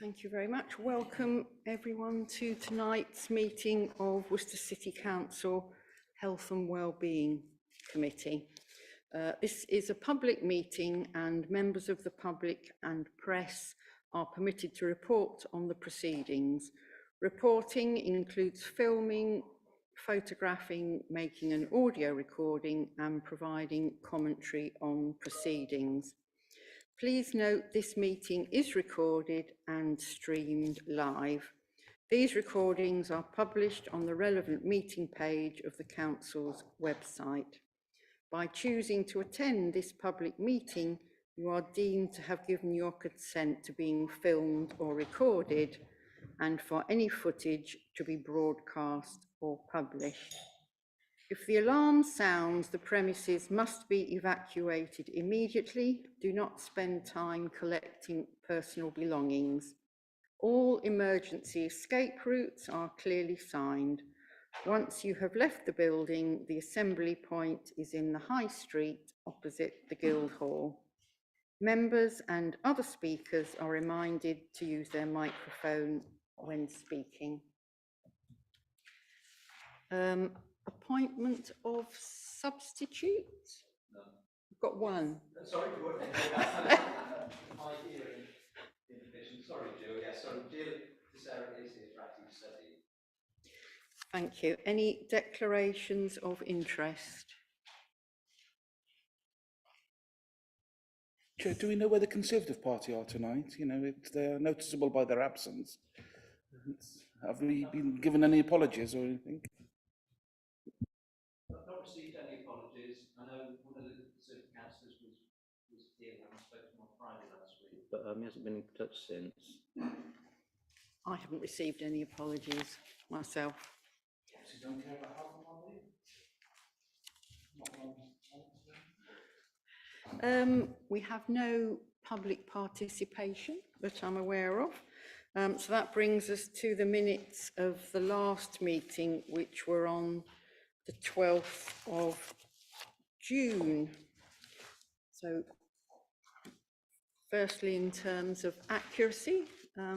Thank you very much. Welcome everyone to tonight's meeting of Worcester City Council Health and Wellbeing Committee. This is a public meeting and members of the public and press are permitted to report on the proceedings. Reporting includes filming, photographing, making an audio recording and providing commentary on proceedings. Please note this meeting is recorded and streamed live. These recordings are published on the relevant meeting page of the Council's website. By choosing to attend this public meeting, you are deemed to have given your consent to being filmed or recorded and for any footage to be broadcast or published. If the alarm sounds, the premises must be evacuated immediately. Do not spend time collecting personal belongings. All emergency escape routes are clearly signed. Once you have left the building, the assembly point is in the High Street opposite the Guildhall. Members and other speakers are reminded to use their microphone when speaking. Appointment of substitutes? No. We've got one. Sorry, my hearing inhibition. Sorry, Jill. Yes, sorry, Jill. Sarah is here for active study. Thank you. Any declarations of interest? Chair, do we know where the Conservative Party are tonight? You know, they're noticeable by their absence. Have we been given any apologies or anything? I've not received any apologies. I know one of the Conservative councillors was here when I spoke to him on Friday last week, but he hasn't been in touch since. I haven't received any apologies myself. So you don't care about health and wellbeing? We have no public participation that I'm aware of. So that brings us to the minutes of the last meeting, which were on the 12th of June. So firstly, in terms of accuracy, are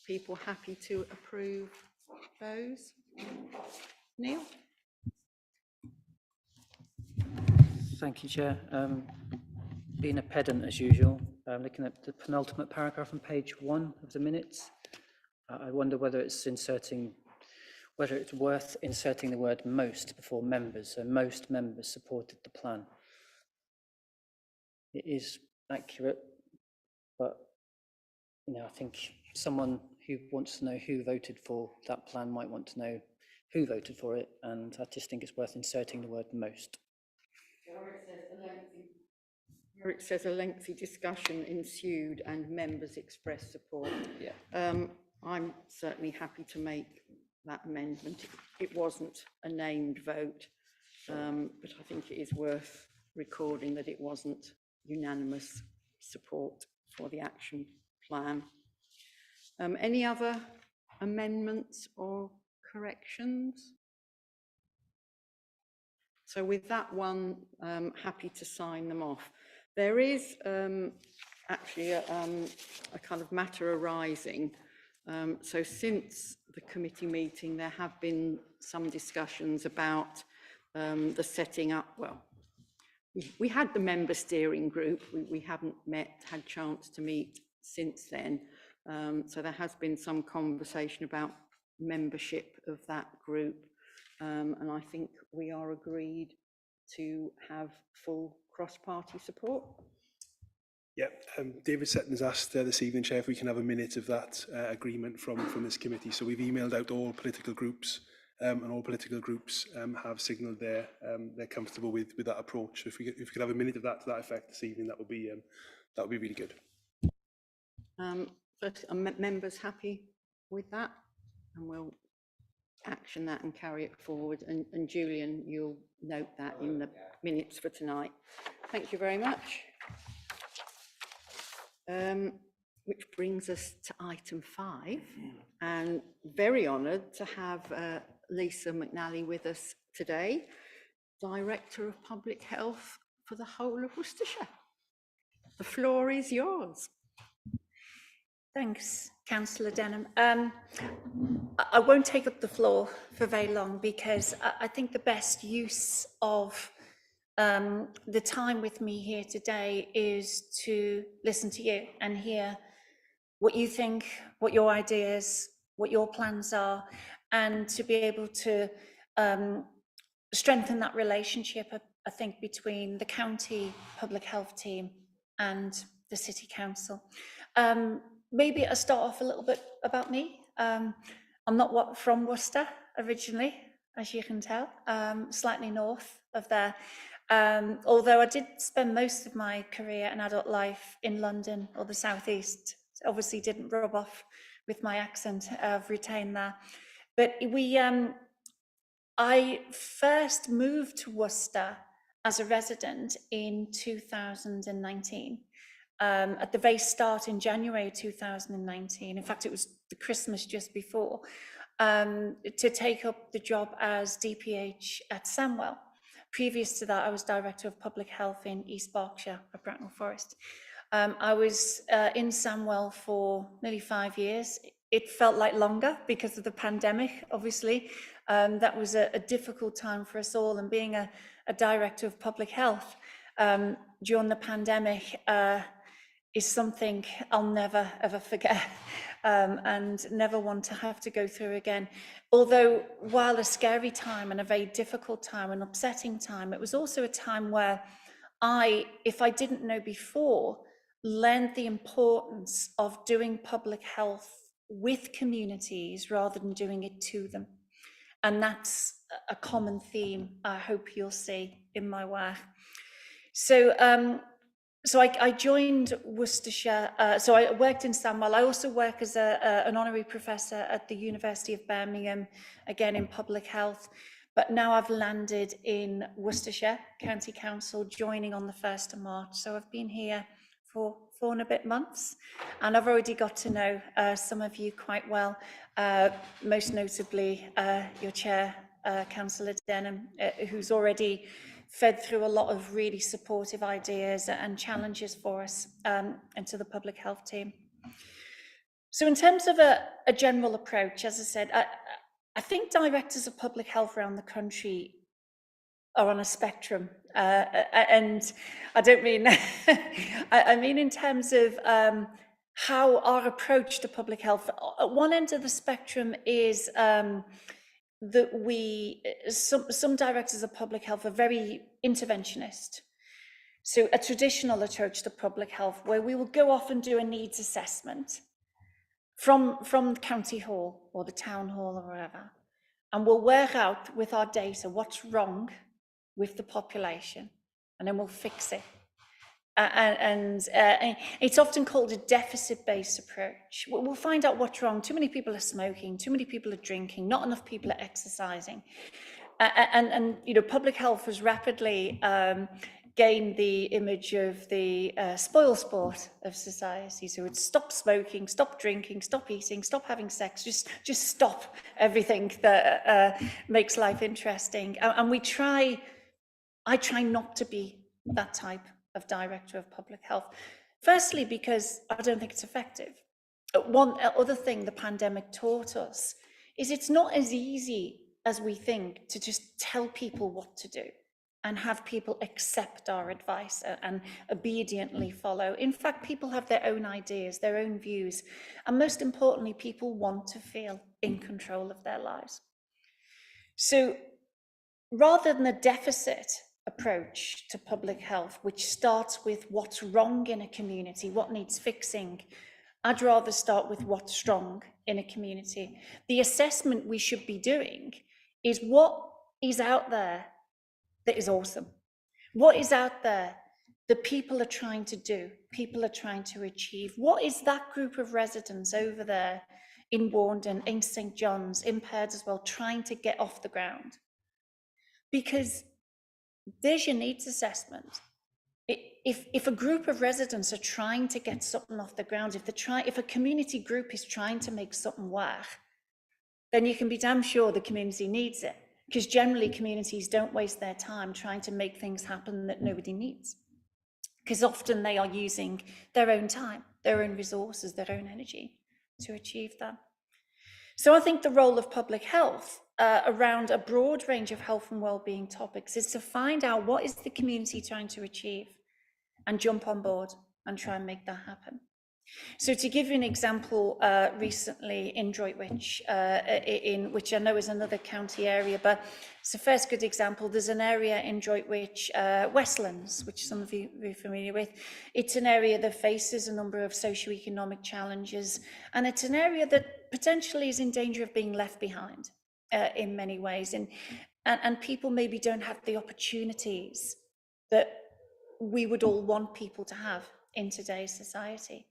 people happy to approve those? Neil? Thank you, Chair. Being a pedant as usual, looking at the penultimate paragraph on page 1 of the minutes, I wonder whether it's worth inserting the word most before members. So most members supported the plan. It is accurate, but I think someone who wants to know who voted for that plan might want to know who voted for it, and I just think it's worth inserting the word most. Where it says a lengthy discussion ensued and members expressed support. Yeah. I'm certainly happy to make that amendment. It wasn't a named vote, but I think it is worth recording that it wasn't unanimous support for the action plan. Any other amendments or corrections? So with that one, happy to sign them off. There is actually a kind of matter arising. So since the committee meeting, there have been some discussions about the setting up. Well, we had the member steering group. We haven't had chance to meet since then. So there has been some conversation about membership of that group. And I think we are agreed to have full cross-party support. Yeah, David Sutton has asked this evening, Chair, if we can have a minute of that agreement from this committee. So we've emailed out all political groups, and all political groups have signalled they're comfortable with that approach. So if we could have a minute of that to that effect this evening, that would be really good. First, are members happy with that? And we'll action that and carry it forward. And Julian, you'll note that in the minutes for tonight. Thank you very much. Which brings us to item 5, and very honoured to have Lisa McNally with us today, Director of Public Health for the whole of Worcestershire. The floor is yours. Thanks, Councillor Denham. I won't take up the floor for very long because I think the best use of the time with me here today is to listen to you and hear what you think, what your ideas, what your plans are, and to be able to strengthen that relationship, I think, between the county public health team and the City Council. Maybe I'll start off a little bit about me. I'm not from Worcester originally, as you can tell, slightly north of there. Although I did spend most of my career and adult life in London or the southeast. Obviously didn't rub off with my accent. I've retained that. But I first moved to Worcester as a resident in 2019. At the very start in January 2019, in fact, it was the Christmas just before, to take up the job as DPH at Samwell. Previous to that, I was Director of Public Health in East Berkshire at Bracknell Forest. I was in Samwell for nearly 5 years. It felt like longer because of the pandemic, obviously. That was a difficult time for us all, and being a Director of Public Health during the pandemic is something I'll never ever forget and never want to have to go through again. Although while a scary time and a very difficult time, an upsetting time, it was also a time where if I didn't know before, learned the importance of doing public health with communities rather than doing it to them. And that's a common theme I hope you'll see in my work. So I joined Worcestershire, so I worked in Samwell. I also work as an honorary professor at the University of Birmingham, again in public health. But now I've landed in Worcestershire County Council, joining on the 1st of March. So I've been here for 4 and a bit months, and I've already got to know some of you quite well, most notably your chair, Councillor Denham, who's already fed through a lot of really supportive ideas and challenges for us and to the public health team. So in terms of a general approach, as I said, I think directors of public health around the country are on a spectrum, and I don't mean I mean in terms of how our approach to public health. At one end of the spectrum is that some directors of public health are very interventionist. So a traditional approach to public health, where we will go off and do a needs assessment from County Hall or the Town Hall or wherever, and we'll work out with our data what's wrong with the population, and then we'll fix it. And it's often called a deficit-based approach. We'll find out what's wrong. Too many people are smoking, too many people are drinking, not enough people are exercising. And you know, public health has rapidly gained the image of the spoil sport of society. So it's stop smoking, stop drinking, stop eating, stop having sex, just stop everything that makes life interesting. And I try not to be that type of Director of Public Health. Firstly, because I don't think it's effective. One other thing the pandemic taught us is it's not as easy as we think to just tell people what to do and have people accept our advice and obediently follow. In fact, people have their own ideas, their own views, and most importantly, people want to feel in control of their lives. So rather than a deficit approach to public health, which starts with what's wrong in a community, what needs fixing, I'd rather start with what's strong in a community. The assessment we should be doing is what is out there that is awesome. What is out there that people are trying to do, people are trying to achieve? What is that group of residents over there in Warndon, in St. John's, in Perds as well, trying to get off the ground? Because there's your needs assessment. If a group of residents are trying to get something off the ground, if a community group is trying to make something work, then you can be damn sure the community needs it. Because generally communities don't waste their time trying to make things happen that nobody needs. because often they are using their own time, their own resources, their own energy to achieve that. So I think the role of public health around a broad range of health and wellbeing topics is to find out what is the community trying to achieve and jump on board and try and make that happen. So to give you an example, recently in Droitwich, in which I know is another county area, but it's a first good example. There's an area in Droitwich, Westlands, which some of you are familiar with. It's an area that faces a number of socioeconomic challenges, and it's an area that potentially is in danger of being left behind in many ways. And people maybe don't have the opportunities that we would all want people to have in today's society.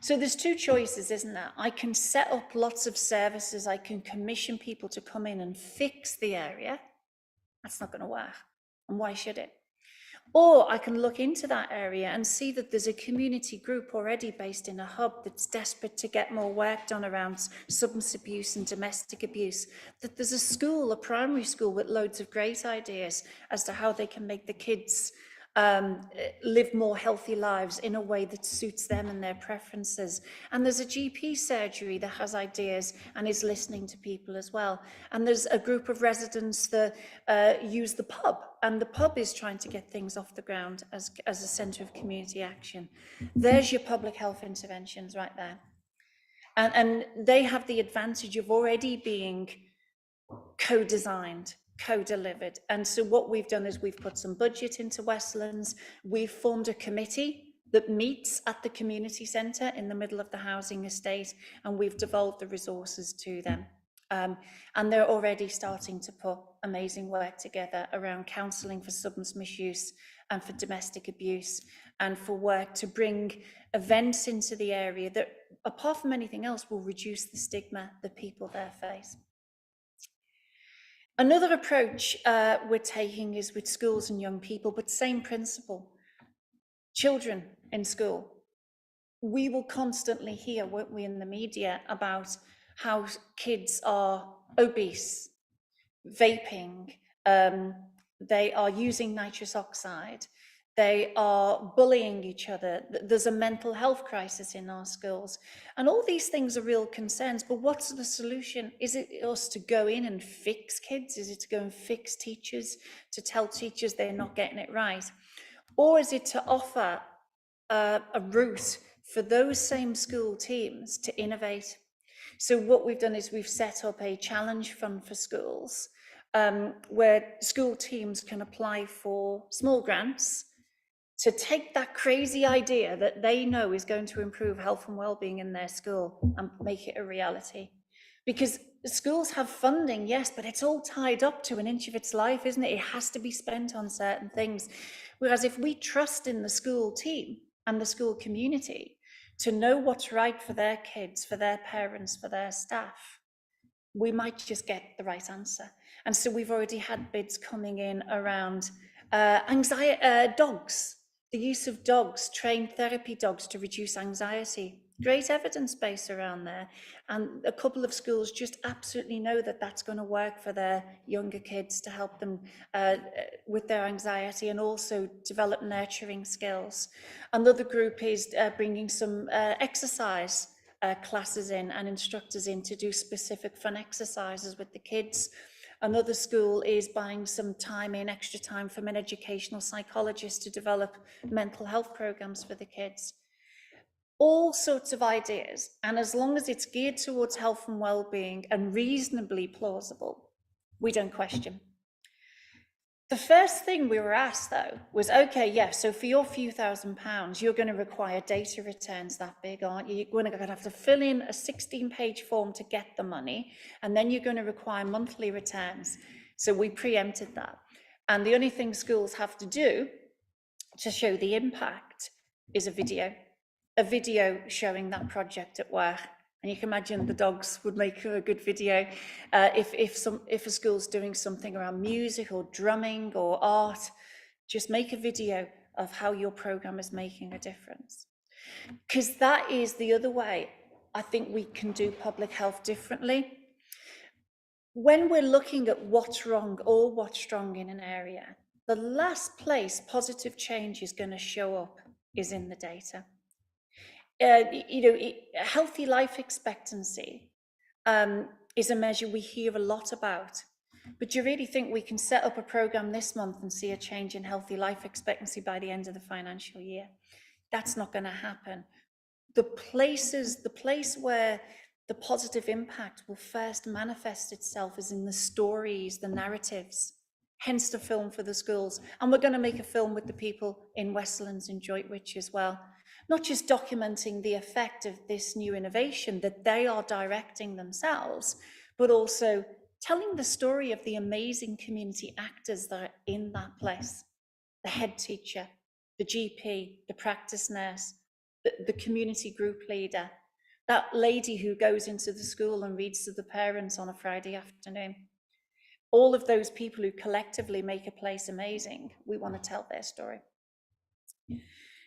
So there's two choices, isn't there? I can set up lots of services. I can commission people to come in and fix the area. That's not going to work. And why should it? Or I can look into that area and see that there's a community group already based in a hub that's desperate to get more work done around substance abuse and domestic abuse. That there's a school, a primary school, with loads of great ideas as to how they can make the kids live more healthy lives in a way that suits them and their preferences. And there's a GP surgery that has ideas and is listening to people as well. And there's a group of residents that use the pub, and the pub is trying to get things off the ground as a centre of community action. There's your public health interventions right there. And they have the advantage of already being co-designed, co-delivered. And so what we've done is we've put some budget into Westlands. We've formed a committee that meets at the community centre in the middle of the housing estate, and we've devolved the resources to them. And they're already starting to put amazing work together around counselling for substance misuse and for domestic abuse, and for work to bring events into the area that, apart from anything else, will reduce the stigma that people there face. Another approach we're taking is with schools and young people, but same principle. Children in school. We will constantly hear, won't we, in the media about how kids are obese, vaping, they are using nitrous oxide, they are bullying each other. There's a mental health crisis in our schools. And all these things are real concerns, but what's the solution? Is it us to go in and fix kids? Is it to go and fix teachers, to tell teachers they're not getting it right? Or is it to offer a route for those same school teams to innovate? So what we've done is we've set up a challenge fund for schools, where school teams can apply for small grants to take that crazy idea that they know is going to improve health and well-being in their school and make it a reality. Because schools have funding, yes, but it's all tied up to an inch of its life, isn't it? It has to be spent on certain things. Whereas if we trust in the school team and the school community to know what's right for their kids, for their parents, for their staff, we might just get the right answer. And so we've already had bids coming in around dogs, the use of dogs, trained therapy dogs to reduce anxiety. Great evidence base around there. And a couple of schools just absolutely know that that's going to work for their younger kids to help them with their anxiety and also develop nurturing skills. Another group is bringing some exercise classes in and instructors in to do specific fun exercises with the kids. Another school is buying some time in, extra time from an educational psychologist to develop mental health programs for the kids. All sorts of ideas, and as long as it's geared towards health and well-being and reasonably plausible, we don't question. The first thing we were asked, though, was, okay, yeah, so for your few £1,000s, you're going to require data returns that big, aren't you? You're going to have to fill in a 16-page form to get the money, and then you're going to require monthly returns. So we preempted that. And the only thing schools have to do to show the impact is a video showing that project at work. And you can imagine the dogs would make a good video. If a school's doing something around music or drumming or art, just make a video of how your program is making a difference. Because that is the other way I think we can do public health differently. When we're looking at what's wrong or what's strong in an area, the last place positive change is going to show up is in the data. Healthy life expectancy is a measure we hear a lot about. But do you really think we can set up a program this month and see a change in healthy life expectancy by the end of the financial year? That's not going to happen. The place where the positive impact will first manifest itself is in the stories, the narratives, hence the film for the schools. And we're going to make a film with the people in Westlands and Droitwich as well. Not just documenting the effect of this new innovation that they are directing themselves, but also telling the story of the amazing community actors that are in that place. The head teacher, the GP, the practice nurse, the community group leader, that lady who goes into the school and reads to the parents on a Friday afternoon. All of those people who collectively make a place amazing, we want to tell their story.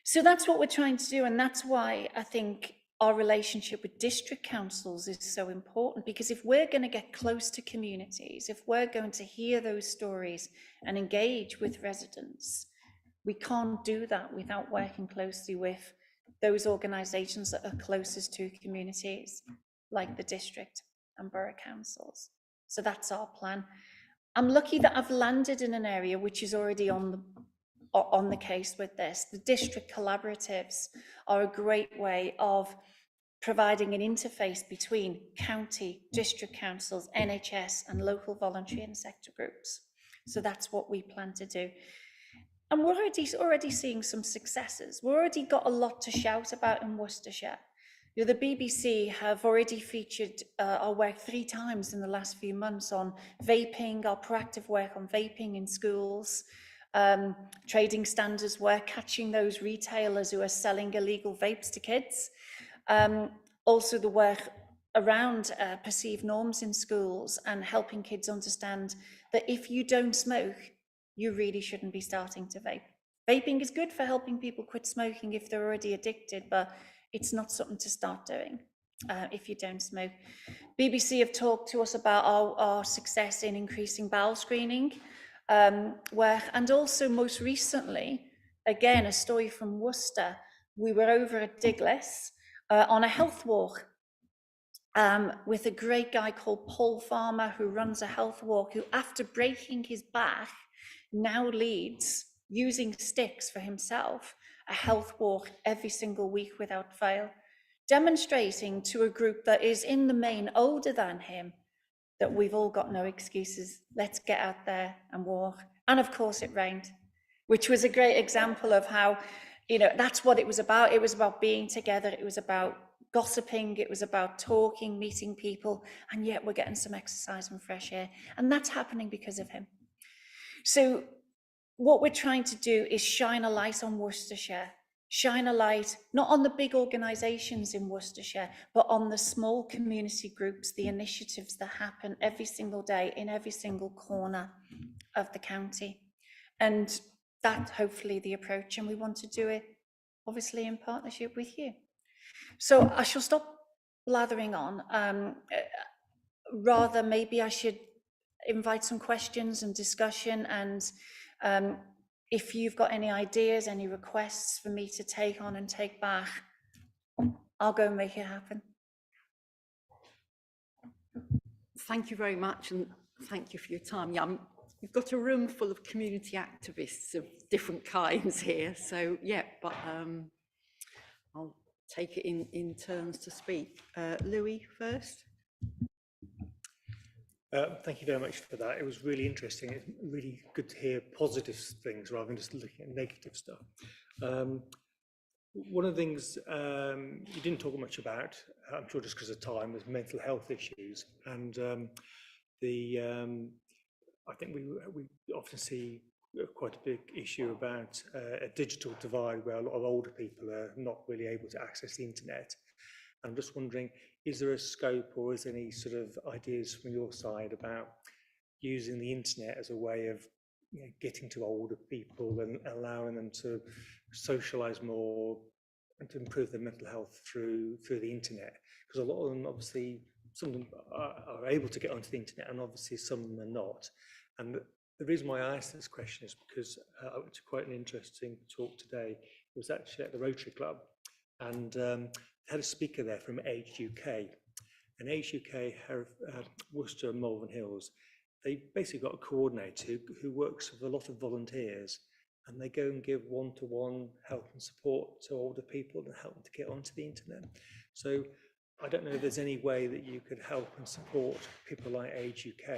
So that's what we're trying to do, and that's why I think our relationship with district councils is so important, because if we're going to get close to communities, if we're going to hear those stories and engage with residents, we can't do that without working closely with those organisations that are closest to communities, like the district and borough councils. So that's our plan. I'm lucky that I've landed in an area which is already on the case with this. The district collaboratives are a great way of providing an interface between county, district councils, NHS and local voluntary and sector groups. So that's what we plan to do. And we're already seeing some successes. We've already got a lot to shout about in Worcestershire. The BBC have already featured our work 3 times in the last few months on vaping, our proactive work on vaping in schools, trading standards work, catching those retailers who are selling illegal vapes to kids. Also the work around perceived norms in schools and helping kids understand that if you don't smoke, you really shouldn't be starting to vape. Vaping is good for helping people quit smoking if they're already addicted, but it's not something to start doing if you don't smoke. BBC have talked to us about our success in increasing bowel screening work, and also most recently, again, a story from Worcester. We were over at Diglis on a health walk with a great guy called Paul Farmer, who runs a health walk, who after breaking his back now leads, using sticks for himself, a health walk every single week without fail, demonstrating to a group that is in the main older than him that we've all got no excuses. Let's get out there and walk. And of course it rained, which was a great example of how, that's what it was about. It was about being together. It was about gossiping. It was about talking, meeting people, and yet we're getting some exercise and fresh air. And that's happening because of him. So what we're trying to do is shine a light on Worcestershire, shine a light not on the big organisations in Worcestershire, but on the small community groups, the initiatives that happen every single day in every single corner of the county. And that's hopefully the approach, and we want to do it obviously in partnership with you. So I shall stop blathering on. Rather, maybe I should invite some questions and discussion, and if you've got any ideas, any requests for me to take on and take back, I'll go and make it happen. Thank you very much, and thank you for your time. Yeah, we've got a room full of community activists of different kinds here, so yeah, but I'll take it in turns to speak. Louis first. Thank you very much for that. It was really interesting. It's really good to hear positive things rather than just looking at negative stuff. One of the things you didn't talk much about, I'm sure just because of time, was mental health issues. And I think we often see quite a big issue about a digital divide where a lot of older people are not really able to access the internet. I'm just wondering, is there a scope or is there any sort of ideas from your side about using the internet as a way of getting to older people and allowing them to socialise more and to improve their mental health through the internet? Because a lot of them, obviously, some of them are able to get onto the internet and obviously some of them are not. And The reason why I asked this question is because I went to quite an interesting talk today. It was actually at the Rotary Club, and they had a speaker there from Age UK. And Age UK, Worcester and Malvern Hills, they basically got a coordinator who works with a lot of volunteers, and they go and give one-to-one help and support to older people and help them to get onto the internet. So I don't know if there's any way that you could help and support people like Age UK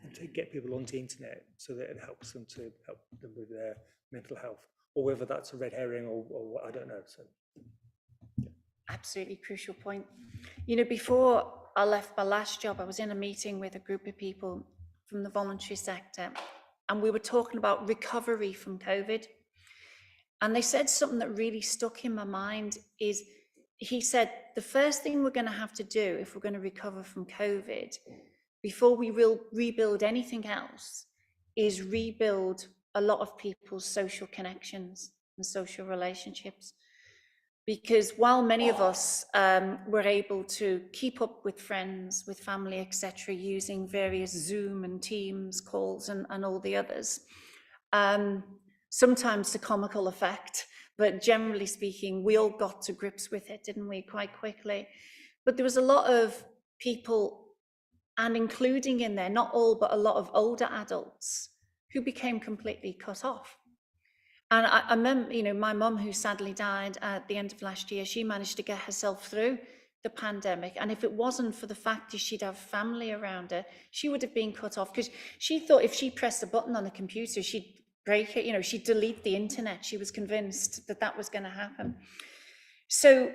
and to get people onto the internet so that it helps them to help them with their mental health, or whether that's a red herring or I don't know. So Absolutely crucial point. You know, before I left my last job, I was in a meeting with a group of people from the voluntary sector, and we were talking about recovery from COVID. And they said something that really stuck in my mind is, he said, the first thing we're going to have to do if we're going to recover from COVID, before we rebuild anything else, is rebuild a lot of people's social connections and social relationships. Because while many of us were able to keep up with friends, with family, etc., using various Zoom and Teams calls and all the others, sometimes to comical effect, but generally speaking, we all got to grips with it, didn't we, quite quickly? But there was a lot of people, and including in there, not all, but a lot of older adults who became completely cut off. And I remember, you know, my mum, who sadly died at the end of last year, she managed to get herself through the pandemic. And if it wasn't for the fact that she'd have family around her, she would have been cut off, because she thought if she pressed a button on a computer, she'd break it, you know, she'd delete the internet. She was convinced that that was going to happen. So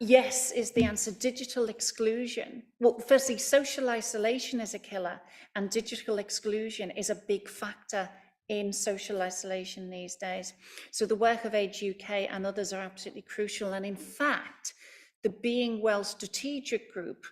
yes is the answer. Digital exclusion. Well, firstly, social isolation is a killer, and digital exclusion is a big factor in social isolation these days. So the work of Age UK and others are absolutely crucial. And in fact, the Being Well strategic group,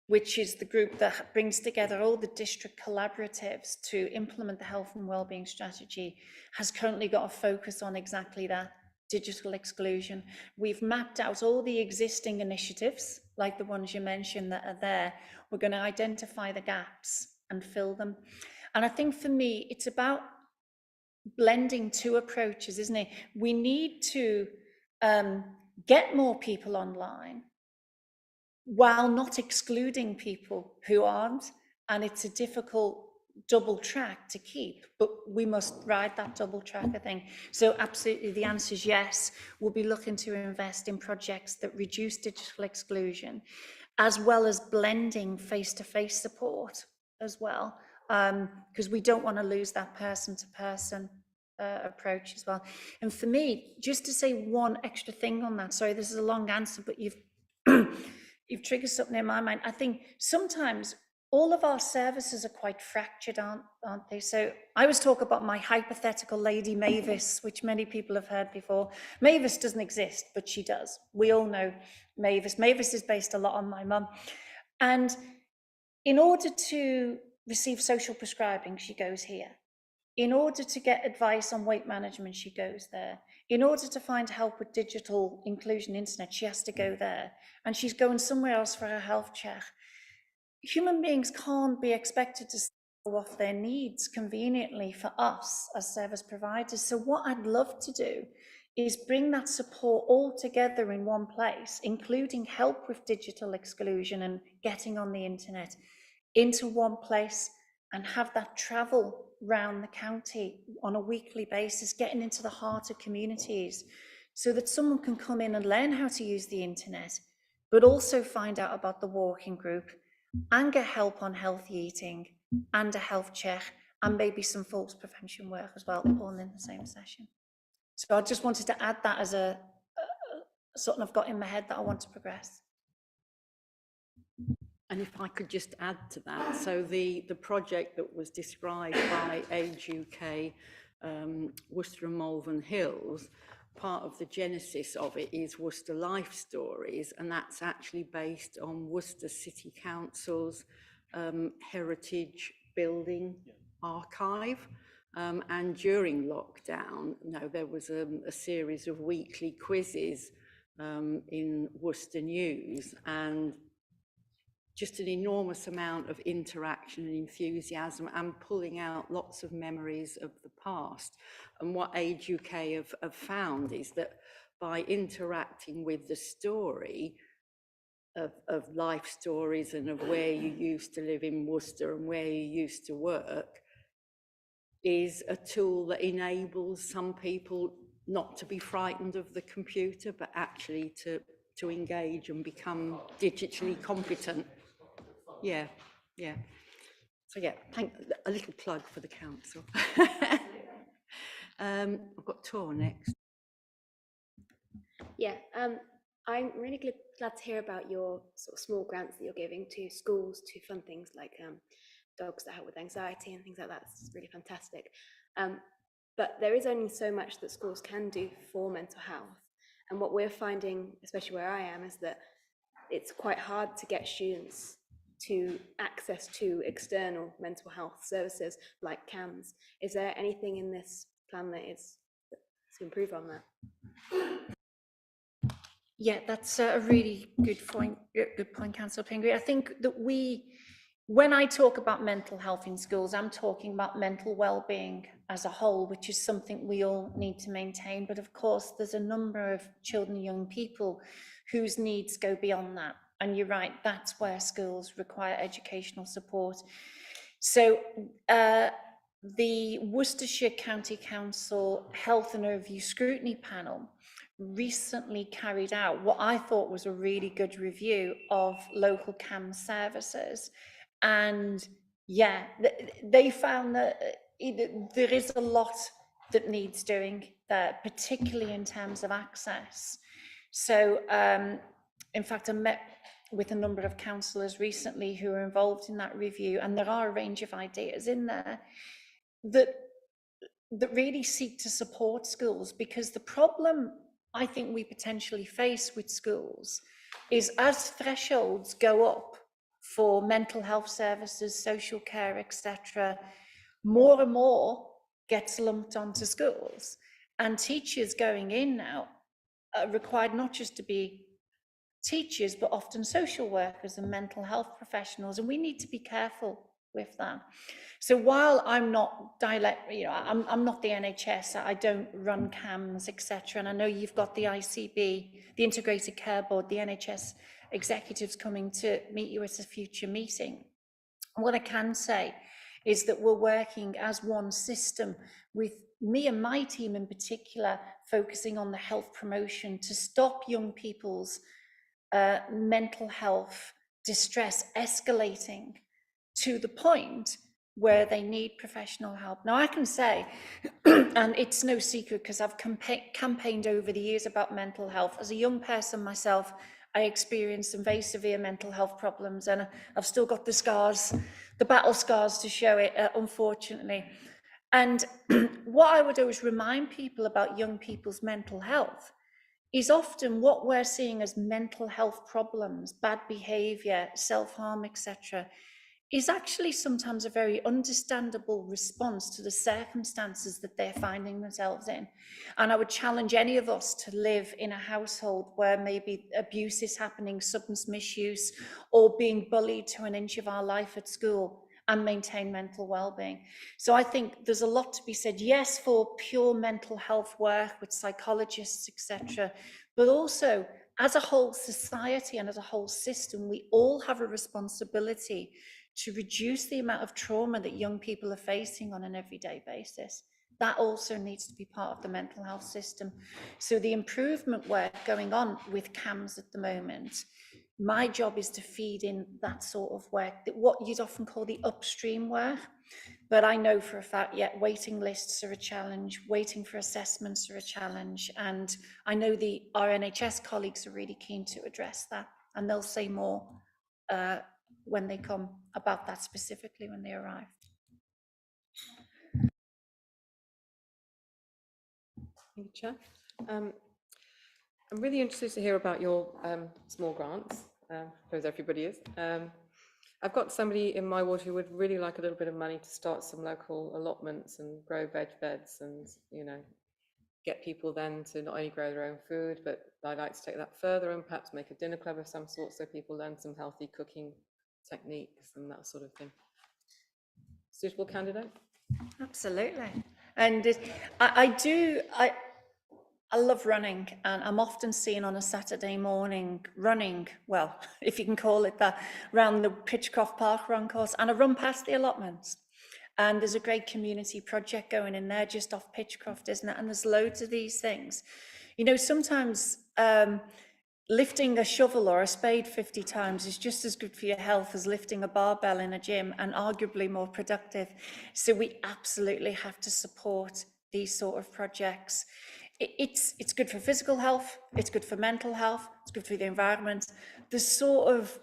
which is the group that brings together all the district collaboratives to implement the health and wellbeing strategy, has currently got a focus on exactly that, digital exclusion. We've mapped out all the existing initiatives, like the ones you mentioned that are there. We're going to identify the gaps and fill them. And I think for me, it's about blending two approaches, isn't it? We need to get more people online while not excluding people who aren't. And it's a difficult double track to keep, but we must ride that double track, I think. So absolutely, the answer is yes. We'll be looking to invest in projects that reduce digital exclusion, as well as blending face-to-face support as well, because we don't want to lose that person-to-person approach as well. And for me, just to say one extra thing on that, sorry, this is a long answer, but you've you've triggered something in my mind. I think sometimes all of our services are quite fractured, aren't they? So I always talk about my hypothetical lady Mavis, which many people have heard before. Mavis doesn't exist, but she does. We all know Mavis. Mavis is based a lot on my mum. And in order to receive social prescribing, she goes here. In order to get advice on weight management, she goes there. In order to find help with digital inclusion internet, she has to go there. And she's going somewhere else for her health check. Human beings can't be expected to go off their needs conveniently for us as service providers. So what I'd love to do is bring that support all together in one place, including help with digital exclusion and getting on the internet, into one place, and have that travel round the county on a weekly basis, getting into the heart of communities, so that someone can come in and learn how to use the internet, but also find out about the walking group and get help on healthy eating and a health check, and maybe some falls prevention work as well, all in the same session. So I just wanted to add that as a something I've got in my head that I want to progress. And if I could just add to that, so the project that was described by Age UK, Worcester and Malvern Hills, part of the genesis of it is Worcester Life Stories, and that's actually based on Worcester City Council's heritage building archive. And during lockdown, there was a series of weekly quizzes in Worcester News, and just an enormous amount of interaction and enthusiasm and pulling out lots of memories of the past. And what Age UK have found is that by interacting with the story of life stories and of where you used to live in Worcester and where you used to work, is a tool that enables some people not to be frightened of the computer, but actually to engage and become digitally competent. Yeah, yeah. So yeah, a little plug for the council. I've got Tor next. Yeah, I'm really glad to hear about your sort of small grants that you're giving to schools to fund things like dogs that help with anxiety and things like that. It's really fantastic. But there is only so much that schools can do for mental health. And what we're finding, especially where I am, is that it's quite hard to get students to access to external mental health services like CAMS. Is there anything in this plan that is to improve on that? Yeah, that's a really good point, Councillor Pingree. I think that when I talk about mental health in schools, I'm talking about mental well-being as a whole, which is something we all need to maintain. But of course, there's a number of children and young people whose needs go beyond that. And you're right, that's where schools require educational support. So the Worcestershire County Council Health and Overview Scrutiny Panel recently carried out what I thought was a really good review of local CAM services. And yeah, they found that there is a lot that needs doing there, particularly in terms of access. So in fact, I met with a number of councillors recently who are involved in that review, and there are a range of ideas in there that really seek to support schools, because the problem I think we potentially face with schools is as thresholds go up for mental health services, social care, etc., more and more gets lumped onto schools, and teachers going in now are required not just to be teachers, but often social workers and mental health professionals, and we need to be careful with that. So while I'm not I'm not the NHS, I don't run CAMS, etc. And I know you've got the ICB, the Integrated Care Board, the NHS executives coming to meet you at a future meeting. What I can say is that we're working as one system, with me and my team in particular, focusing on the health promotion to stop young people's mental health distress escalating to the point where they need professional help. Now, I can say, and it's no secret because I've campaigned over the years about mental health. As a young person myself, I experienced some very severe mental health problems, and I've still got the scars, the battle scars to show it, unfortunately. And what I would always remind people about young people's mental health is often what we're seeing as mental health problems, bad behavior, self-harm, etc., is actually sometimes a very understandable response to the circumstances that they're finding themselves in. And I would challenge any of us to live in a household where maybe abuse is happening, substance misuse, or being bullied to an inch of our life at school, and maintain mental well-being. So I think there's a lot to be said, yes, for pure mental health work with psychologists, etc., but also as a whole society and as a whole system, we all have a responsibility to reduce the amount of trauma that young people are facing on an everyday basis. That also needs to be part of the mental health system. So the improvement work going on with CAMS at the moment, my job is to feed in that sort of work, what you'd often call the upstream work. But I know for a fact, waiting lists are a challenge, waiting for assessments are a challenge. And I know our NHS colleagues are really keen to address that, and they'll say more when they come about that specifically when they arrive. Thank you, Chair. I'm really interested to hear about your small grants. I suppose everybody is. I've got somebody in my ward who would really like a little bit of money to start some local allotments and grow veg beds, and get people then to not only grow their own food, but I'd like to take that further and perhaps make a dinner club of some sort so people learn some healthy cooking techniques and that sort of thing. Suitable candidate? Absolutely. And I love running, and I'm often seen on a Saturday morning running, well, if you can call it that, around the Pitchcroft Park run course, and I run past the allotments. And there's a great community project going in there just off Pitchcroft, isn't it? And there's loads of these things. You know, sometimes lifting a shovel or a spade 50 times is just as good for your health as lifting a barbell in a gym, and arguably more productive. So we absolutely have to support these sort of projects. It's good for physical health, it's good for mental health, it's good for the environment. There's sort of,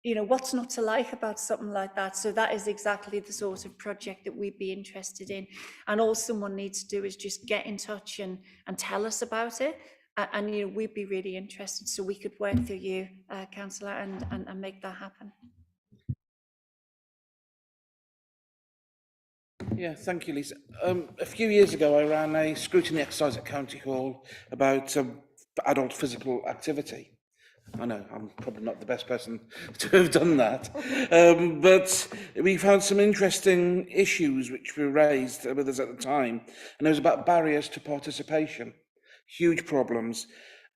you know, what's not to like about something like that? So that is exactly the sort of project that we'd be interested in. And all someone needs to do is just get in touch and tell us about it. And you know, we'd be really interested, so we could work through you, Councillor, and make that happen. Yeah, thank you, Lisa. A few years ago, I ran a scrutiny exercise at County Hall about adult physical activity. I know, I'm probably not the best person to have done that. But we found some interesting issues which were raised with us at the time. And it was about barriers to participation, huge problems.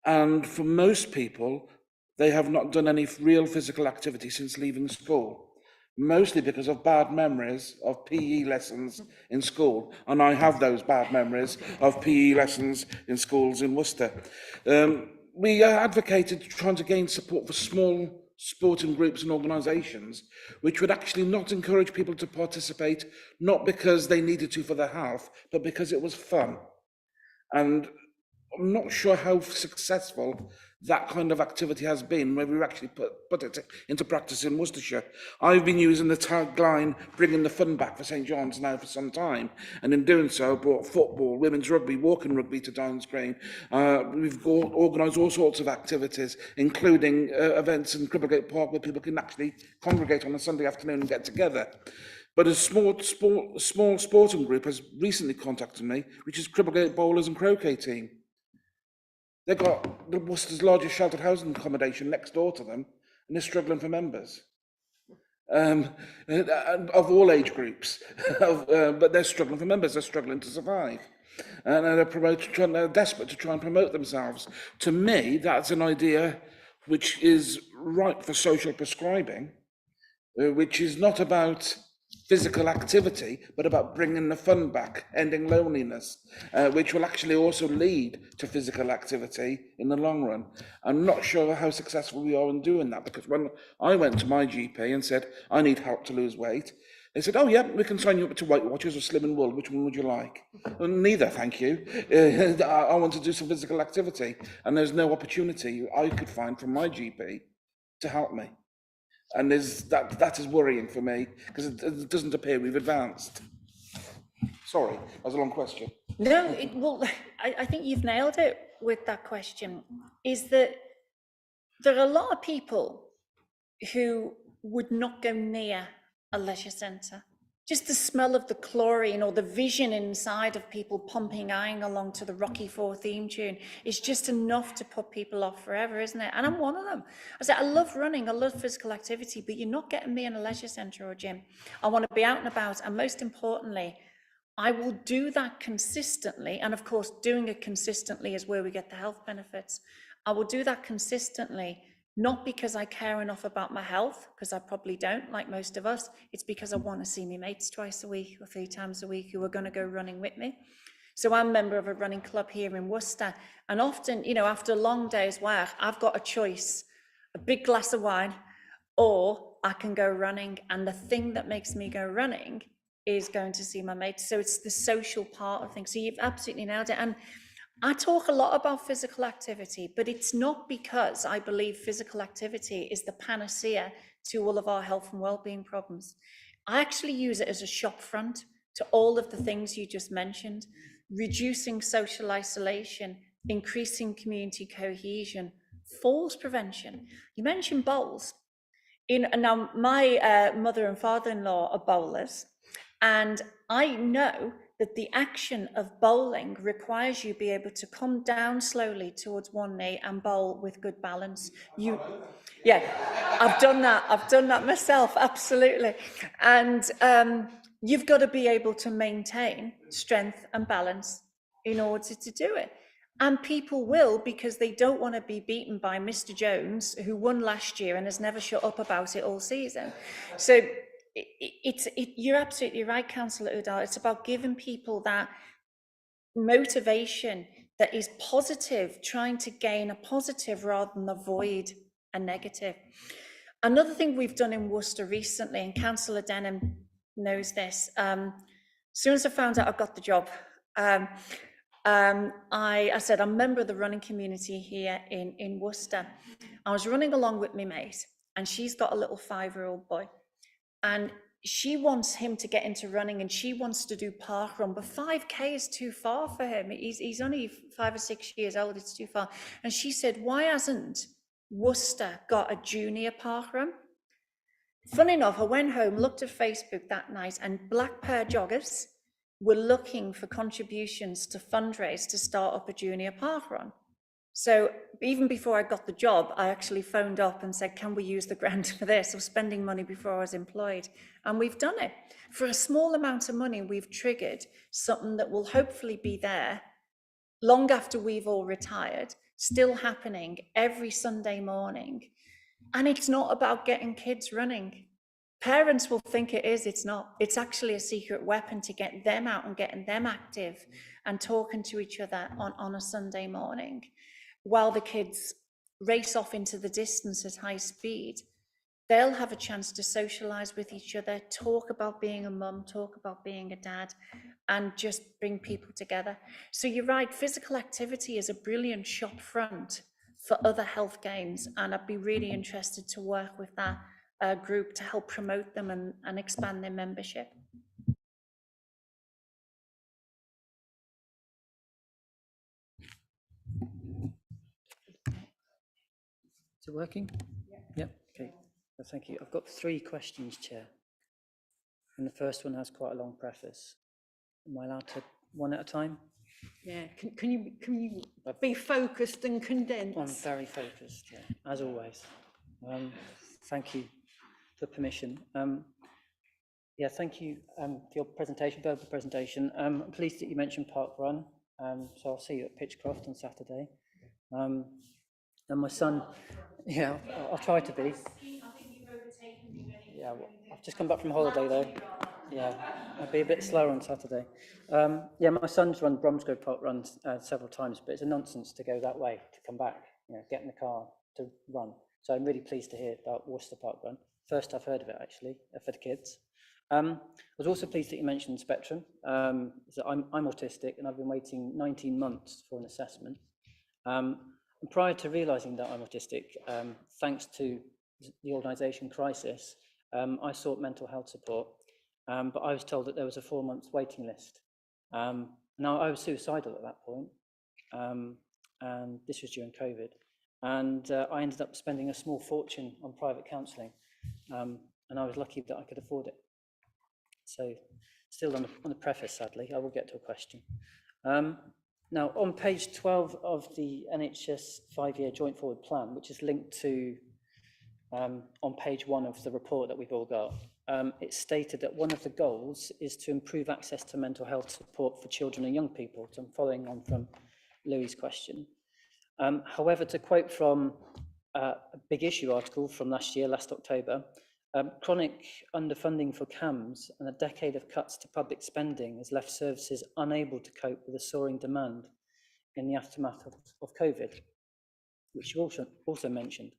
And for most people, they have not done any real physical activity since leaving school, mostly because of bad memories of PE lessons in school. And I have those bad memories of PE lessons in schools in Worcester. We advocated trying to gain support for small sporting groups and organisations, which would actually not encourage people to participate, not because they needed to for their health, but because it was fun. And I'm not sure how successful that kind of activity has been, where we've actually put it into practice in Worcestershire. I've been using the tagline, bringing the fun back for St John's now for some time, and in doing so, brought football, women's rugby, walking rugby to Downs Green. We've organised all sorts of activities, including events in Cribblegate Park where people can actually congregate on a Sunday afternoon and get together. But a small sporting group has recently contacted me, which is Cribblegate Bowlers and Croquet Team. They've got the Worcester's largest sheltered housing accommodation next door to them, and they're struggling for members. Of all age groups, but they're struggling for members, they're struggling to survive. And they're desperate to try and promote themselves. To me, that's an idea which is ripe for social prescribing, which is not about physical activity, but about bringing the fun back, ending loneliness, which will actually also lead to physical activity in the long run. I'm not sure how successful we are in doing that, because when I went to my GP and said, I need help to lose weight, they said, oh yeah, we can sign you up to Weight Watchers or Slim and Wool, which one would you like? Neither, thank you. I want to do some physical activity, and there's no opportunity I could find from my GP to help me. And that is worrying for me, because it doesn't appear we've advanced. Sorry, that was a long question. No, well, I think you've nailed it with that question, is that there are a lot of people who would not go near a leisure centre. Just the smell of the chlorine or the vision inside of people pumping iron along to the Rocky IV theme tune is just enough to put people off forever, isn't it? And I'm one of them. I love running, I love physical activity, but you're not getting me in a leisure centre or gym. I want to be out and about, and most importantly, I will do that consistently. And of course, doing it consistently is where we get the health benefits. I will do that consistently, not because I care enough about my health, because I probably don't, like most of us. It's because I want to see my mates twice a week or 3 times a week who are going to go running with me. So I'm a member of a running club here in Worcester. And often, you know, after a long day's work, I've got a choice, a big glass of wine, or I can go running. And the thing that makes me go running is going to see my mates. So it's the social part of things. So you've absolutely nailed it. And I talk a lot about physical activity, but it's not because I believe physical activity is the panacea to all of our health and well-being problems. I actually use it as a shop front to all of the things you just mentioned: reducing social isolation, increasing community cohesion, falls prevention. You mentioned bowls. Now, my mother and father-in-law are bowlers, and I know that the action of bowling requires you be able to come down slowly towards one knee and bowl with good balance. Yeah, I've done that myself, absolutely. And you've got to be able to maintain strength and balance in order to do it. And people will, because they don't want to be beaten by Mr. Jones, who won last year and has never shut up about it all season. So you're absolutely right, Councillor Udall. It's about giving people that motivation that is positive, trying to gain a positive rather than avoid a negative. Another thing we've done in Worcester recently, and Councillor Denham knows this, as soon as I found out I got the job, I said, I'm a member of the running community here in Worcester. I was running along with my mate, and she's got a little 5-year-old boy, and she wants him to get into running, and she wants to do park run, but 5K is too far for him. He's only 5 or 6 years old, it's too far. And she said, why hasn't Worcester got a junior park run? Funny enough, I went home, looked at Facebook that night, and Black Pearl joggers were looking for contributions to fundraise to start up a junior park run. So even before I got the job, I actually phoned up and said, can we use the grant for this? I was spending money before I was employed, and we've done it. For a small amount of money, we've triggered something that will hopefully be there long after we've all retired, still happening every Sunday morning. And it's not about getting kids running. Parents will think it is, it's not. It's actually a secret weapon to get them out and getting them active and talking to each other on a Sunday morning, while the kids race off into the distance at high speed. They'll have a chance to socialise with each other, talk about being a mum, talk about being a dad, and just bring people together. So you're right, physical activity is a brilliant shop front for other health gains, and I'd be really interested to work with that group to help promote them and expand their membership. Is it working? Yeah. Okay. Well, thank you. I've got 3 questions, Chair. And the first one has quite a long preface. Am I allowed to one at a time? Yeah, can you be focused and condensed? I'm very focused, yeah, as always. Thank you for permission. Yeah, thank you for your presentation, verbal presentation. I'm pleased that you mentioned Park Run. So I'll see you at Pitchcroft on Saturday. And my son, yeah, I'll try to be. Yeah, well, I've just come back from holiday though. Yeah, I'll be a bit slower on Saturday. Yeah, my son's run Bromsgrove Park Run several times, but it's a nonsense to go that way to come back, you know, get in the car to run. So I'm really pleased to hear about Worcester Park Run. First I've heard of it actually, for the kids. I was also pleased that you mentioned Spectrum. So I'm autistic and I've been waiting 19 months for an assessment. And prior to realising that I'm autistic, thanks to the organisation Crisis, I sought mental health support, but I was told that there was a 4-month waiting list. Now, I was suicidal at that point, and this was during COVID, and I ended up spending a small fortune on private counselling, and I was lucky that I could afford it. So, still on the preface, sadly, I will get to a question. Now, on page 12 of the NHS 5-year joint forward plan, which is linked to on page 1 of the report that we've all got, it's stated that one of the goals is to improve access to mental health support for children and young people. So I'm following on from Louis' question. However, to quote from a Big Issue article from last October, chronic underfunding for CAMS and a decade of cuts to public spending has left services unable to cope with the soaring demand in the aftermath of COVID, which you also mentioned.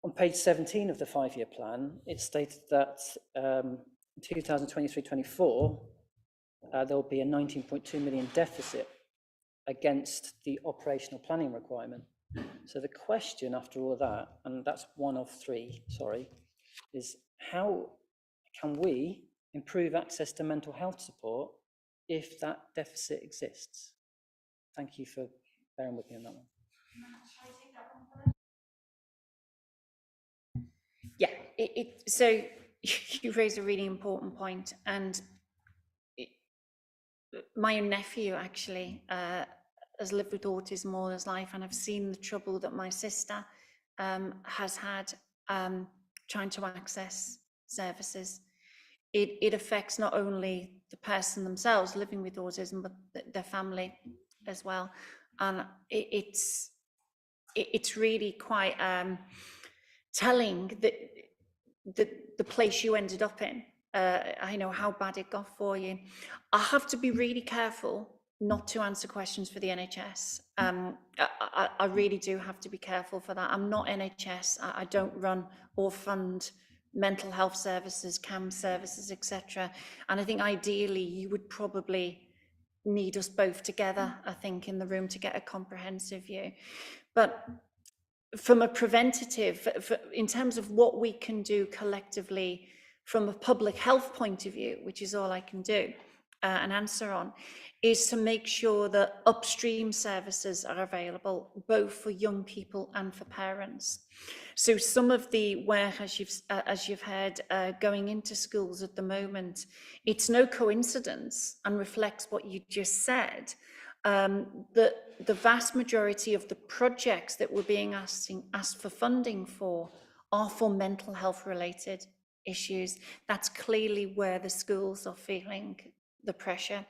On page 17 of the 5-year plan, it stated that in 2023-24, there will be a 19.2 million deficit against the operational planning requirement. So the question after all of that, and that's 1 of 3, sorry, is how can we improve access to mental health support if that deficit exists? Thank you for bearing with me on that one. Yeah, so you raise a really important point, and my own nephew actually has lived with autism all his life, and I've seen the trouble that my sister has had trying to access services. It affects not only the person themselves living with autism, but their family as well. And it's really quite telling that the place you ended up in. I know how bad it got for you. I have to be really careful not to answer questions for the NHS. I really do have to be careful for that. I'm not NHS. I don't run or fund mental health services, CAM services, etc. And I think ideally you would probably need us both together, I think, in the room to get a comprehensive view. But from a preventative, in terms of what we can do collectively from a public health point of view, which is all I can do an answer on, is to make sure that upstream services are available both for young people and for parents. So some of the work, as you've heard, going into schools at the moment, it's no coincidence and reflects what you just said, that the vast majority of the projects that we're being asked for funding for are for mental health related issues. That's clearly where the schools are feeling the pressure.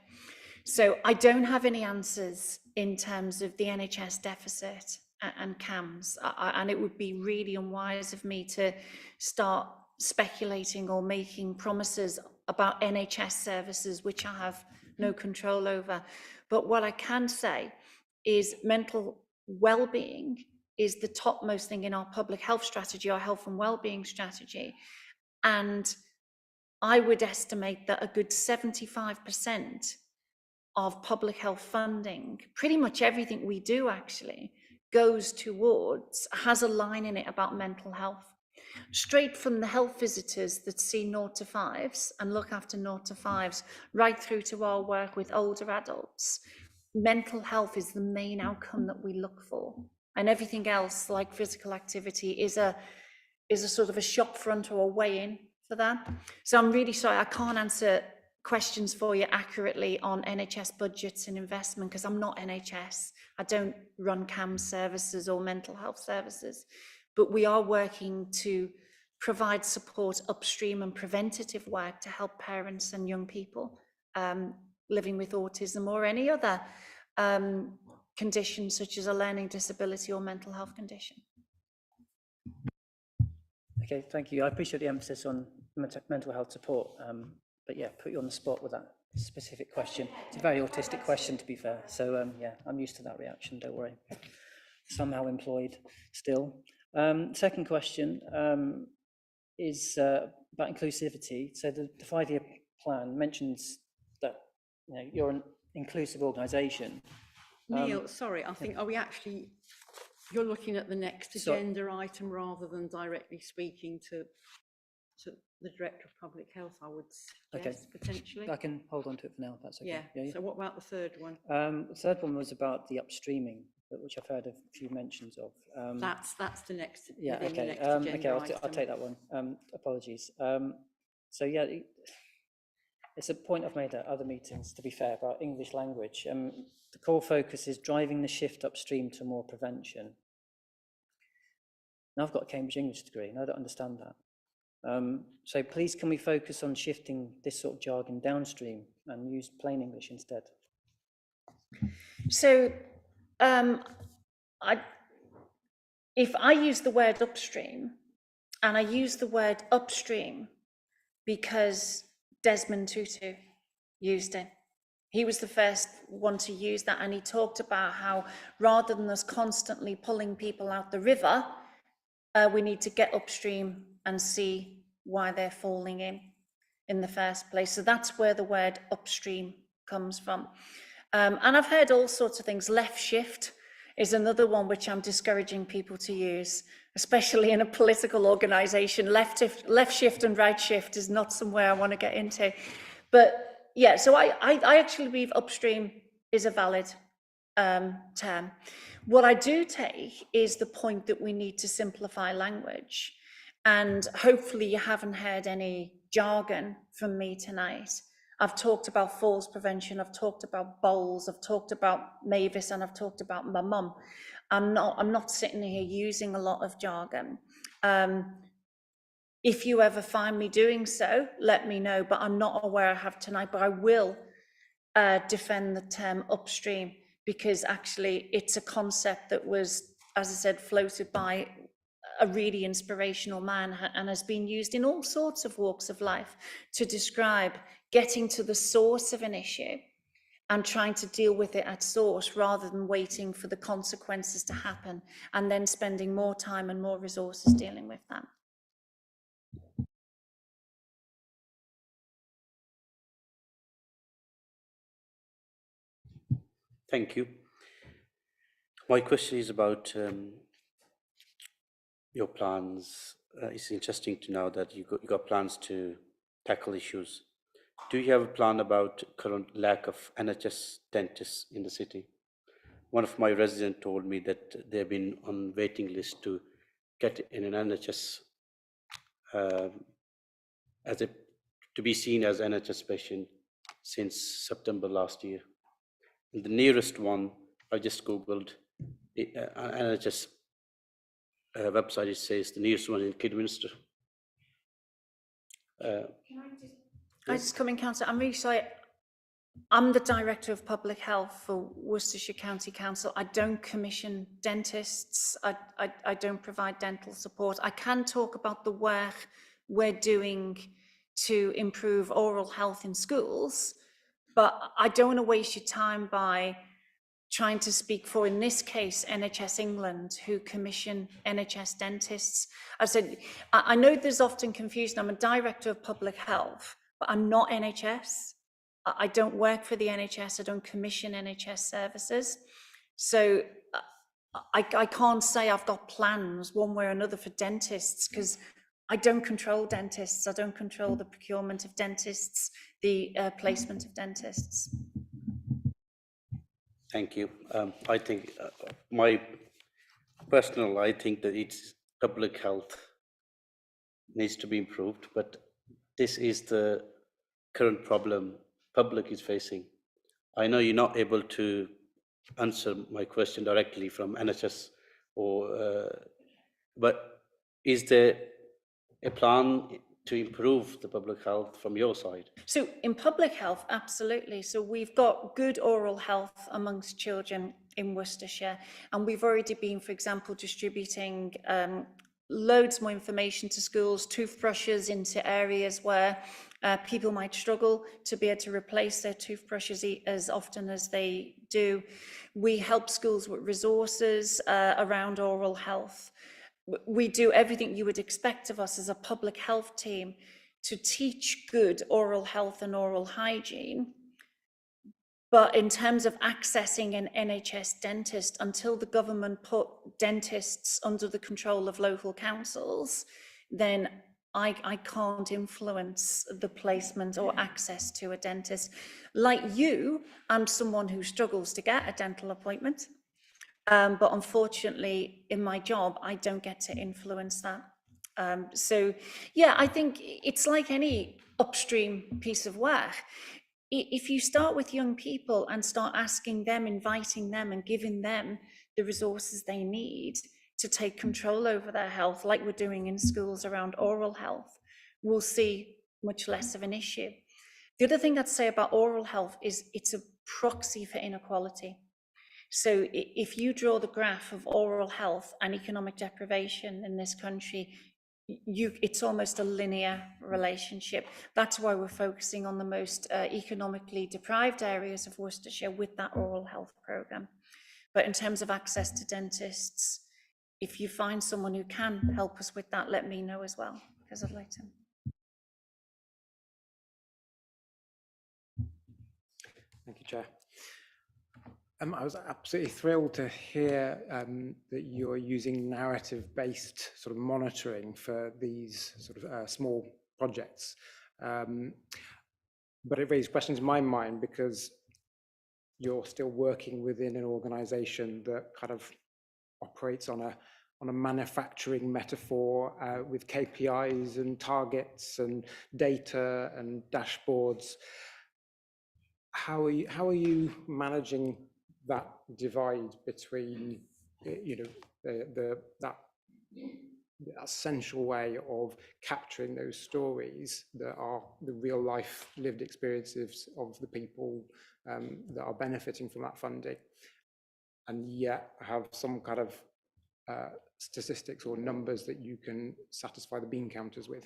So I don't have any answers in terms of the NHS deficit and CAMS, and it would be really unwise of me to start speculating or making promises about NHS services which I have no control over. But what I can say is mental well-being is the topmost thing in our public health strategy, our health and well-being strategy. And I would estimate that a good 75% of public health funding, pretty much everything we do actually, goes towards, has a line in it about mental health. Straight from the health visitors that see 0 to 5s and look after 0 to 5s, right through to our work with older adults, mental health is the main outcome that we look for. And everything else, like physical activity, is a sort of a shop front or a way in for that. So I'm really sorry, I can't answer questions for you accurately on NHS budgets and investment because I'm not NHS. I don't run CAM services or mental health services, but we are working to provide support upstream and preventative work to help parents and young people living with autism or any other condition such as a learning disability or mental health condition. Okay, thank you. I appreciate the emphasis on mental health support, but yeah, put you on the spot with that specific question. It's a very autistic question, to be fair. So yeah, I'm used to that reaction, don't worry. Somehow employed still. Second question is about inclusivity. So the 5-year plan mentions that you're an inclusive organisation. Neil, sorry, I think, are we actually, you're looking at the next agenda item rather than directly speaking to the Director of Public Health, I would suggest, potentially. I can hold on to it for now, if that's okay. Yeah. So what about the third one? The third one was about the upstreaming, which I've heard a few mentions of. That's the next. Yeah, okay. The next agenda I'll take that one. Apologies. So yeah, it's a point I've made at other meetings, to be fair, about English language. The core focus is driving the shift upstream to more prevention. Now I've got a Cambridge English degree, and I don't understand that. So please, can we focus on shifting this sort of jargon downstream and use plain English instead? So if I use the word upstream, and I use the word upstream because Desmond Tutu used it. He was the first one to use that, and he talked about how rather than us constantly pulling people out the river, we need to get upstream and see why they're falling in the first place. So that's where the word upstream comes from. And I've heard all sorts of things. Left shift is another one which I'm discouraging people to use, especially in a political organisation. Left shift and right shift is not somewhere I want to get into. But yeah, so I actually believe upstream is a valid term. What I do take is the point that we need to simplify language. And hopefully you haven't heard any jargon from me tonight. I've talked about falls prevention, I've talked about bowls, I've talked about Mavis, and I've talked about my mum. I'm not sitting here using a lot of jargon. If you ever find me doing so, let me know, but I'm not aware I have tonight, but I will defend the term upstream, because actually it's a concept that was, as I said, floated by a really inspirational man and has been used in all sorts of walks of life to describe getting to the source of an issue and trying to deal with it at source rather than waiting for the consequences to happen and then spending more time and more resources dealing with that. Thank you. My question is about your plans. It's interesting to know that you got plans to tackle issues. Do you have a plan about current lack of NHS dentists in the city? One of my residents told me that they've been on waiting list to get in an NHS to be seen as NHS patient since September last year. And the nearest one, I just Googled NHS website, it says the nearest one in Kidminster. I just come in, Councillor. I'm really sorry. I'm the Director of Public Health for Worcestershire County Council. I don't commission dentists. I don't provide dental support. I can talk about the work we're doing to improve oral health in schools, but I don't want to waste your time by trying to speak for, in this case, NHS England, who commission NHS dentists. I said, I know there's often confusion. I'm a Director of Public Health, but I'm not NHS. I don't work for the NHS. I don't commission NHS services. So I can't say I've got plans one way or another for dentists, because I don't control dentists. I don't control the procurement of dentists, the placement of dentists. Thank you. I think I think that it's public health needs to be improved, but this is the current problem public is facing. I know you're not able to answer my question directly from NHS, but is there a plan to improve the public health from your side? So in public health, absolutely. So we've got good oral health amongst children in Worcestershire, and we've already been, for example, distributing loads more information to schools, toothbrushes into areas where people might struggle to be able to replace their toothbrushes as often as they do. We help schools with resources around oral health. We do everything you would expect of us as a public health team to teach good oral health and oral hygiene. But in terms of accessing an NHS dentist, until the government put dentists under the control of local councils, then I can't influence the placement or access to a dentist. Like you, I'm someone who struggles to get a dental appointment. But unfortunately, in my job, I don't get to influence that. So, yeah, I think it's like any upstream piece of work. If you start with young people and start asking them, inviting them and giving them the resources they need to take control over their health, like we're doing in schools around oral health, we'll see much less of an issue. The other thing I'd say about oral health is it's a proxy for inequality. So if you draw the graph of oral health and economic deprivation in this country, it's almost a linear relationship. That's why we're focusing on the most economically deprived areas of Worcestershire with that oral health programme. But in terms of access to dentists, if you find someone who can help us with that, let me know as well, because I'd like to. Thank you, Chair. I was absolutely thrilled to hear that you're using narrative-based sort of monitoring for these sort of small projects. But it raised questions in my mind because you're still working within an organisation that kind of operates on a manufacturing metaphor with KPIs and targets and data and dashboards. how are you managing that divide between, you know, that essential way of capturing those stories that are the real life lived experiences of the people that are benefiting from that funding, and yet have some kind of statistics or numbers that you can satisfy the bean counters with?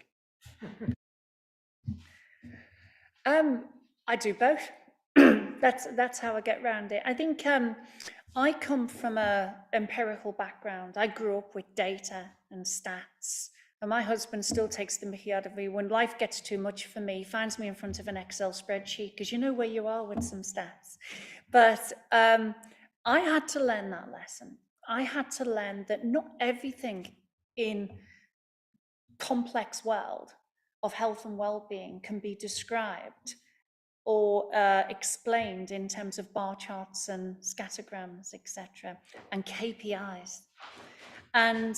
I do both. That's how I get around it. I think I come from a empirical background. I grew up with data and stats, and my husband still takes the mickey out of me when life gets too much for me. He finds me in front of an Excel spreadsheet because you know where you are with some stats. But I had to learn that lesson. I had to learn that not everything in complex world of health and well-being can be described or explained in terms of bar charts and scattergrams, etc., and KPIs. And,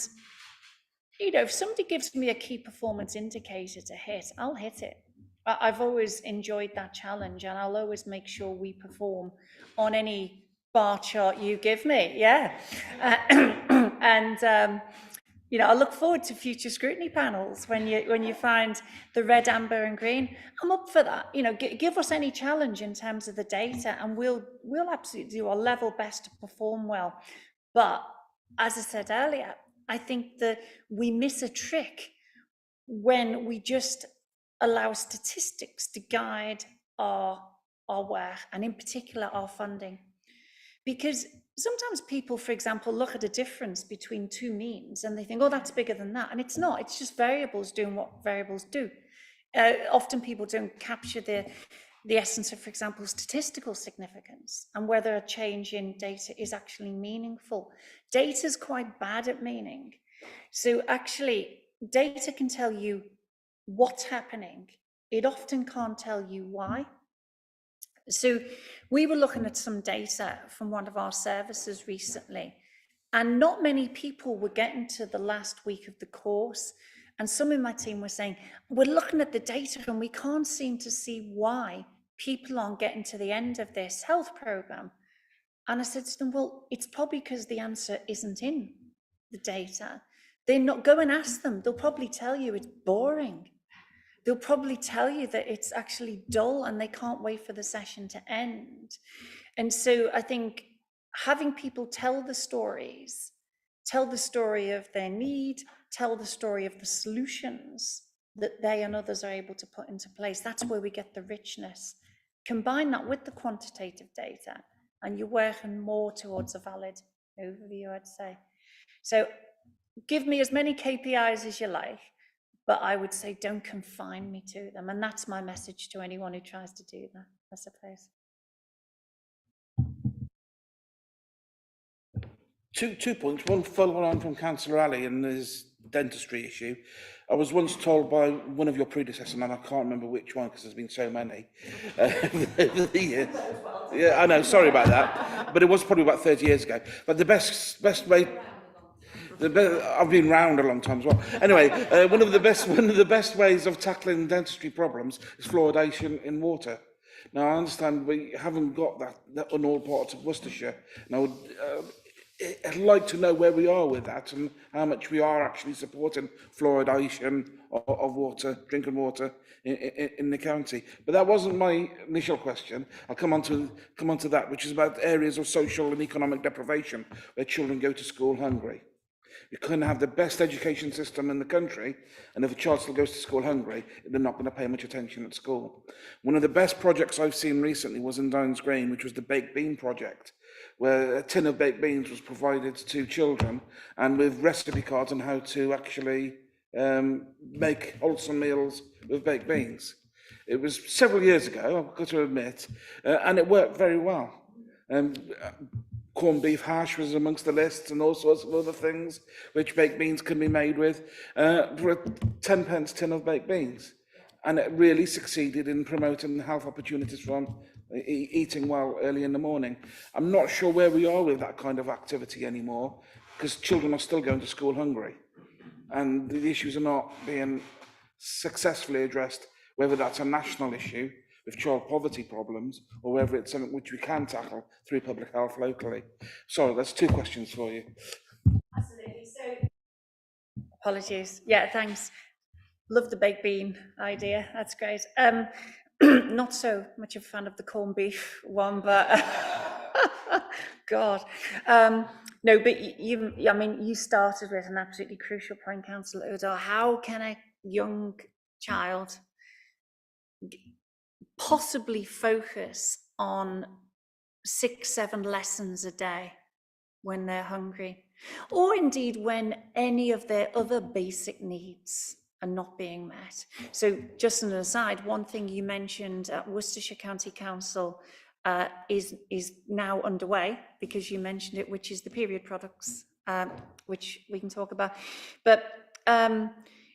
you know, if somebody gives me a key performance indicator to hit, I'll hit it. I've always enjoyed that challenge, and I'll always make sure we perform on any bar chart you give me, yeah. You know, I look forward to future scrutiny panels when you find the red, amber, and green. I'm up for that. You know, give us any challenge in terms of the data, and we'll absolutely do our level best to perform well. But as I said earlier, I think that we miss a trick when we just allow statistics to guide our work, and in particular our funding. Because sometimes people, for example, look at a difference between two means and they think, oh, that's bigger than that. And it's not, it's just variables doing what variables do. Often people don't capture the essence of, for example, statistical significance and whether a change in data is actually meaningful. Data is quite bad at meaning. So actually, data can tell you what's happening. It often can't tell you why. So we were looking at some data from one of our services recently, and not many people were getting to the last week of the course. And some in my team were saying, we're looking at the data and we can't seem to see why people aren't getting to the end of this health program. And I said to them, well, it's probably because the answer isn't in the data. They're not, go and ask them. They'll probably tell you it's boring. They'll probably tell you that it's actually dull and they can't wait for the session to end. And so I think having people tell the stories, tell the story of their need, tell the story of the solutions that they and others are able to put into place, that's where we get the richness. Combine that with the quantitative data and you're working more towards a valid overview, I'd say. So give me as many KPIs as you like, but I would say don't confine me to them. And that's my message to anyone who tries to do that, I suppose. 2 points. One following on from Councillor Ali and his dentistry issue. I was once told by one of your predecessors, and I can't remember which one because there's been so many over the years. Yeah, I know, sorry about that. But it was probably about 30 years ago. But the best way... I've been round a long time as well. Anyway, one of the best ways of tackling dentistry problems is fluoridation in water. Now, I understand we haven't got that on all parts of Worcestershire. Now, I'd like to know where we are with that and how much we are actually supporting fluoridation of water, drinking water in the county. But that wasn't my initial question. I'll come on to that, which is about areas of social and economic deprivation where children go to school hungry. You couldn't have the best education system in the country, and if a child still goes to school hungry, they're not going to pay much attention at school. One of the best projects I've seen recently was in Downs Green, which was the Baked Bean project, where a tin of baked beans was provided to children, and with recipe cards on how to actually make wholesome meals with baked beans. It was several years ago, I've got to admit, and it worked very well. Corned beef hash was amongst the lists and all sorts of other things which baked beans can be made with for a 10p tin of baked beans. And it really succeeded in promoting health opportunities from eating well early in the morning. I'm not sure where we are with that kind of activity anymore because children are still going to school hungry. And the issues are not being successfully addressed, whether that's a national issue with child poverty problems, or whether it's something which we can tackle through public health locally. Sorry, that's 2 questions for you. Absolutely. So, apologies. Yeah, thanks. Love the baked bean idea. That's great. Not so much of a fan of the corned beef one, but God. No, but I mean, you started with an absolutely crucial point, Councillor Udall. How can a young child possibly focus on 6, 7 lessons a day when they're hungry, or indeed when any of their other basic needs are not being met? So just an aside, one thing you mentioned at Worcestershire County Council is now underway, because you mentioned it, which is the period products, which we can talk about. But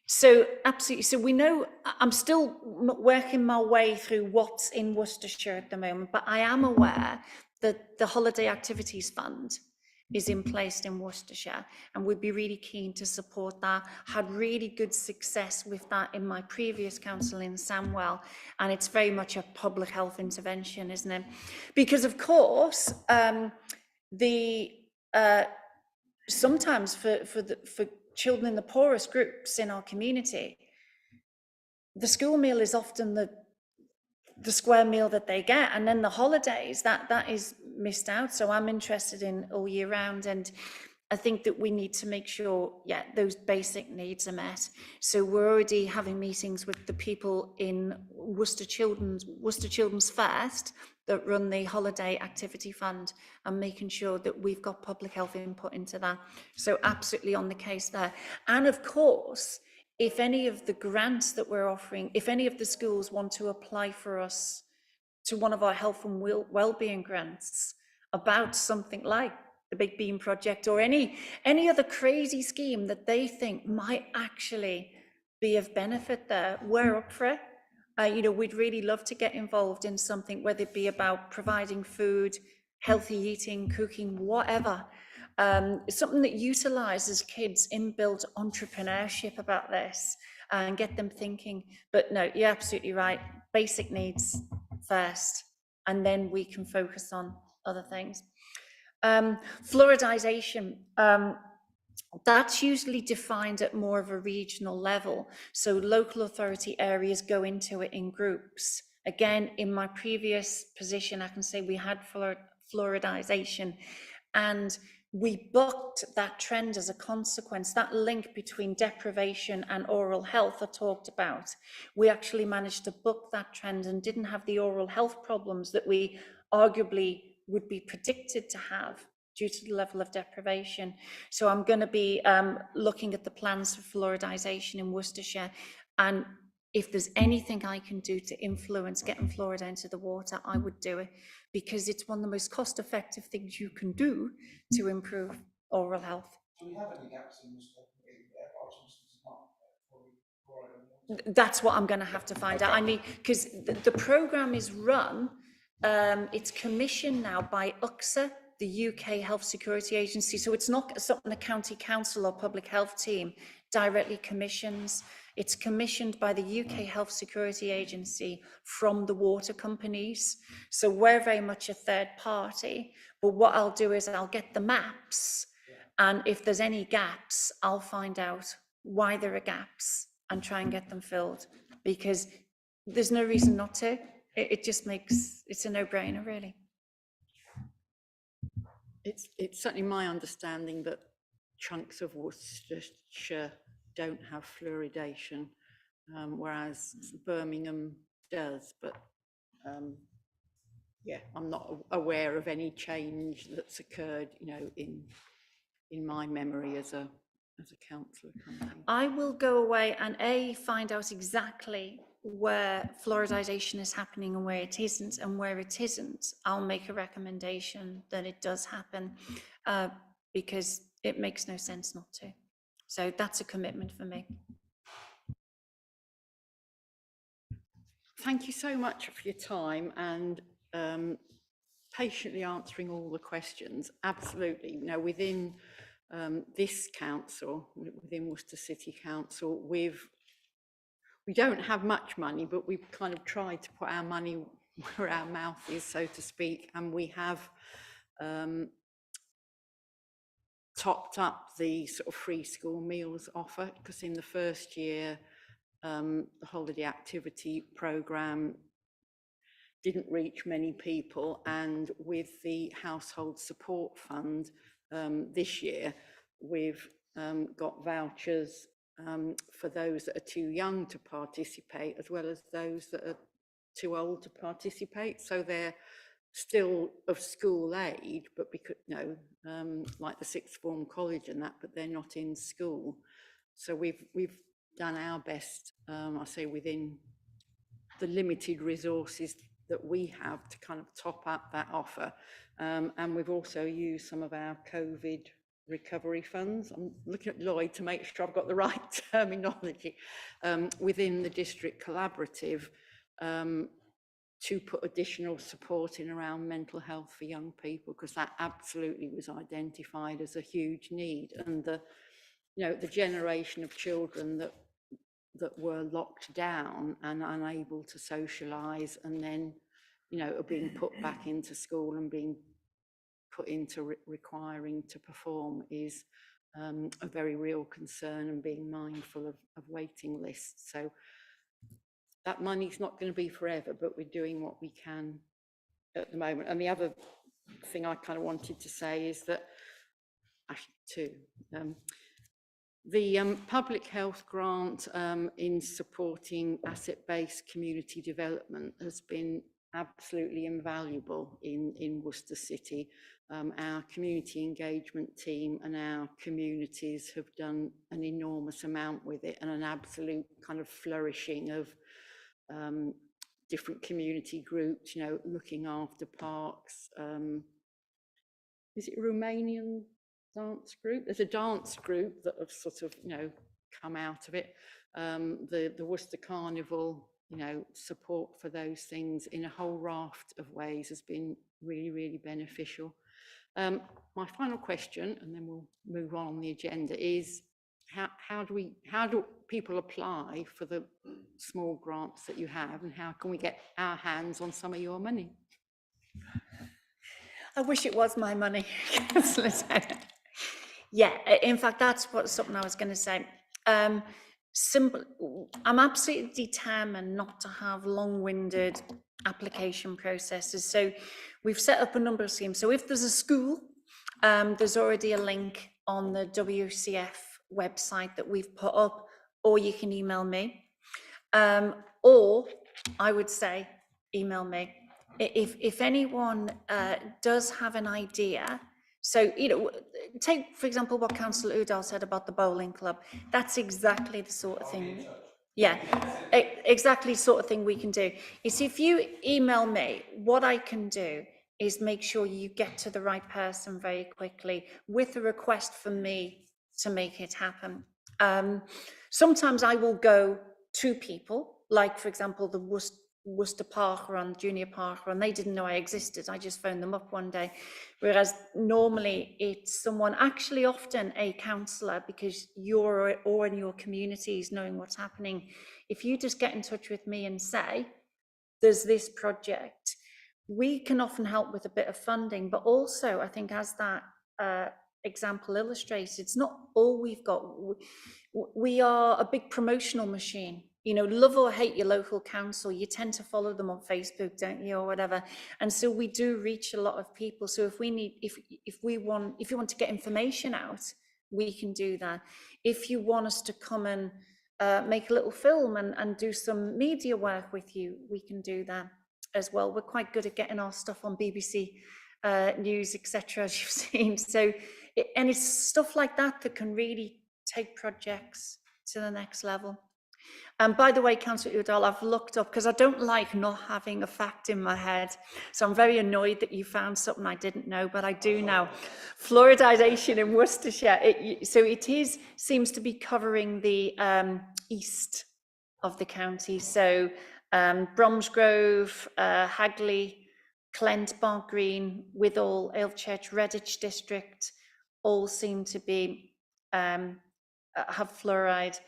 so absolutely, so we know, I'm still working my way through what's in Worcestershire at the moment, but I am aware that the Holiday Activities Fund is in place in Worcestershire, and we'd be really keen to support that. Had really good success with that in my previous council in Samwell, and it's very much a public health intervention, isn't it? Because of course, sometimes for children in the poorest groups in our community, the school meal is often the square meal that they get, and then the holidays, that is missed out. So I'm interested in all year round, and I think that we need to make sure, yeah, those basic needs are met. So we're already having meetings with the people in Worcester Children's First that run the Holiday Activity Fund, and making sure that we've got public health input into that. So absolutely on the case there. And of course, if any of the grants that we're offering, if any of the schools want to apply for us to one of our health and wellbeing grants about something like the Big Bean Project, or any other crazy scheme that they think might actually be of benefit there, we're up for it. You know, we'd really love to get involved in something, whether it be about providing food, healthy eating, cooking, whatever. Something that utilises kids' inbuilt entrepreneurship about this and get them thinking. But no, you're absolutely right. Basic needs first, and then we can focus on other things. Fluoridisation. That's usually defined at more of a regional level. So local authority areas go into it in groups. Again, in my previous position, I can say we had fluoridisation, and we bucked that trend as a consequence. That link between deprivation and oral health I talked about, we actually managed to buck that trend and didn't have the oral health problems that we arguably would be predicted to have due to the level of deprivation. So I'm going to be looking at the plans for fluoridisation in Worcestershire, and if there's anything I can do to influence getting fluoride into the water, I would do it, because it's one of the most cost-effective things you can do to improve oral health. Do we have any gaps in Worcester? That's what I'm going to have to find out. I need, because the programme is run, it's commissioned now by UCSA, the UK Health Security Agency. So it's not something the county council or public health team directly commissions. It's commissioned by the UK Health Security Agency from the water companies. So we're very much a third party. But what I'll do is I'll get the maps, and if there's any gaps, I'll find out why there are gaps and try and get them filled, because there's no reason not to. It just makes, it's a no-brainer, really. It's certainly my understanding that chunks of Worcestershire don't have fluoridation, whereas Birmingham does. But yeah, I'm not aware of any change that's occurred, you know, in my memory as a councillor. I will go away and find out exactly where fluoridisation is happening and where it isn't, and where it isn't, I'll make a recommendation that it does happen, because it makes no sense not to. So that's a commitment for me. Thank you so much for your time and patiently answering all the questions. Absolutely. You know, within this council, within Worcester City Council, we've we don't have much money, but we've kind of tried to put our money where our mouth is, so to speak, and we have topped up the sort of free school meals offer, because in the first year, the holiday activity programme didn't reach many people, and with the household support fund this year, we've got vouchers for those that are too young to participate, as well as those that are too old to participate. So they're still of school age, but because, you know, like the sixth form college and that, but they're not in school. So we've done our best, I say, within the limited resources that we have to kind of top up that offer. And we've also used some of our COVID recovery funds. I'm looking at Lloyd to make sure I've got the right terminology, within the district collaborative, to put additional support in around mental health for young people, because that absolutely was identified as a huge need. And the, you know, the generation of children that were locked down and unable to socialise, and then, you know, are being put back into school and being put into requiring to perform is a very real concern, and being mindful of waiting lists. So that money's not going to be forever, but we're doing what we can at the moment. And the other thing I kind of wanted to say is that, actually two, the public health grant in supporting asset-based community development has been absolutely invaluable in Worcester City. Our community engagement team and our communities have done an enormous amount with it, and an absolute kind of flourishing of different community groups, you know, looking after parks. Is it Romanian dance group? There's a dance group that have sort of, you know, come out of it. The Worcester Carnival, you know, support for those things in a whole raft of ways has been really, really beneficial. My final question, and then we'll move on the agenda, is how do people apply for the small grants that you have, and how can we get our hands on some of your money? I wish it was my money. Yeah, in fact, that's something I was going to say. Simple. I'm absolutely determined not to have long-winded application processes. So we've set up a number of schemes. So if there's a school, there's already a link on the WCF website that we've put up, or you can email me. Or I would say email me. If anyone does have an idea, so, you know, take, for example, what Councillor Udall said about the bowling club. That's exactly the sort of thing. Yeah, exactly sort of thing we can do. Is if you email me, what I can do is make sure you get to the right person very quickly with a request from me to make it happen. Sometimes I will go to people, like, for example, the Worcester Park Run, Junior Park Run, they didn't know I existed. I just phoned them up one day. Whereas normally it's someone, actually often a councillor, because you're or in your communities knowing what's happening. If you just get in touch with me and say, there's this project, we can often help with a bit of funding, but also I think, as that example illustrates, it's not all we've got. We are a big promotional machine. You know, love or hate your local council, you tend to follow them on Facebook, don't you, or whatever. And so we do reach a lot of people. So if we need, if you want to get information out, we can do that. If you want us to come and make a little film and do some media work with you, we can do that as well. We're quite good at getting our stuff on BBC News, etc., as you've seen. So, and it's stuff like that that can really take projects to the next level. And by the way, Councillor Udall, I've looked up, because I don't like not having a fact in my head. So I'm very annoyed that you found something I didn't know, but I do now. Fluoridisation in Worcestershire. So it seems to be covering the east of the county. So Bromsgrove, Hagley, Clent, Bark Green, Withall, Alechurch, Redditch district all seem to be have fluoride.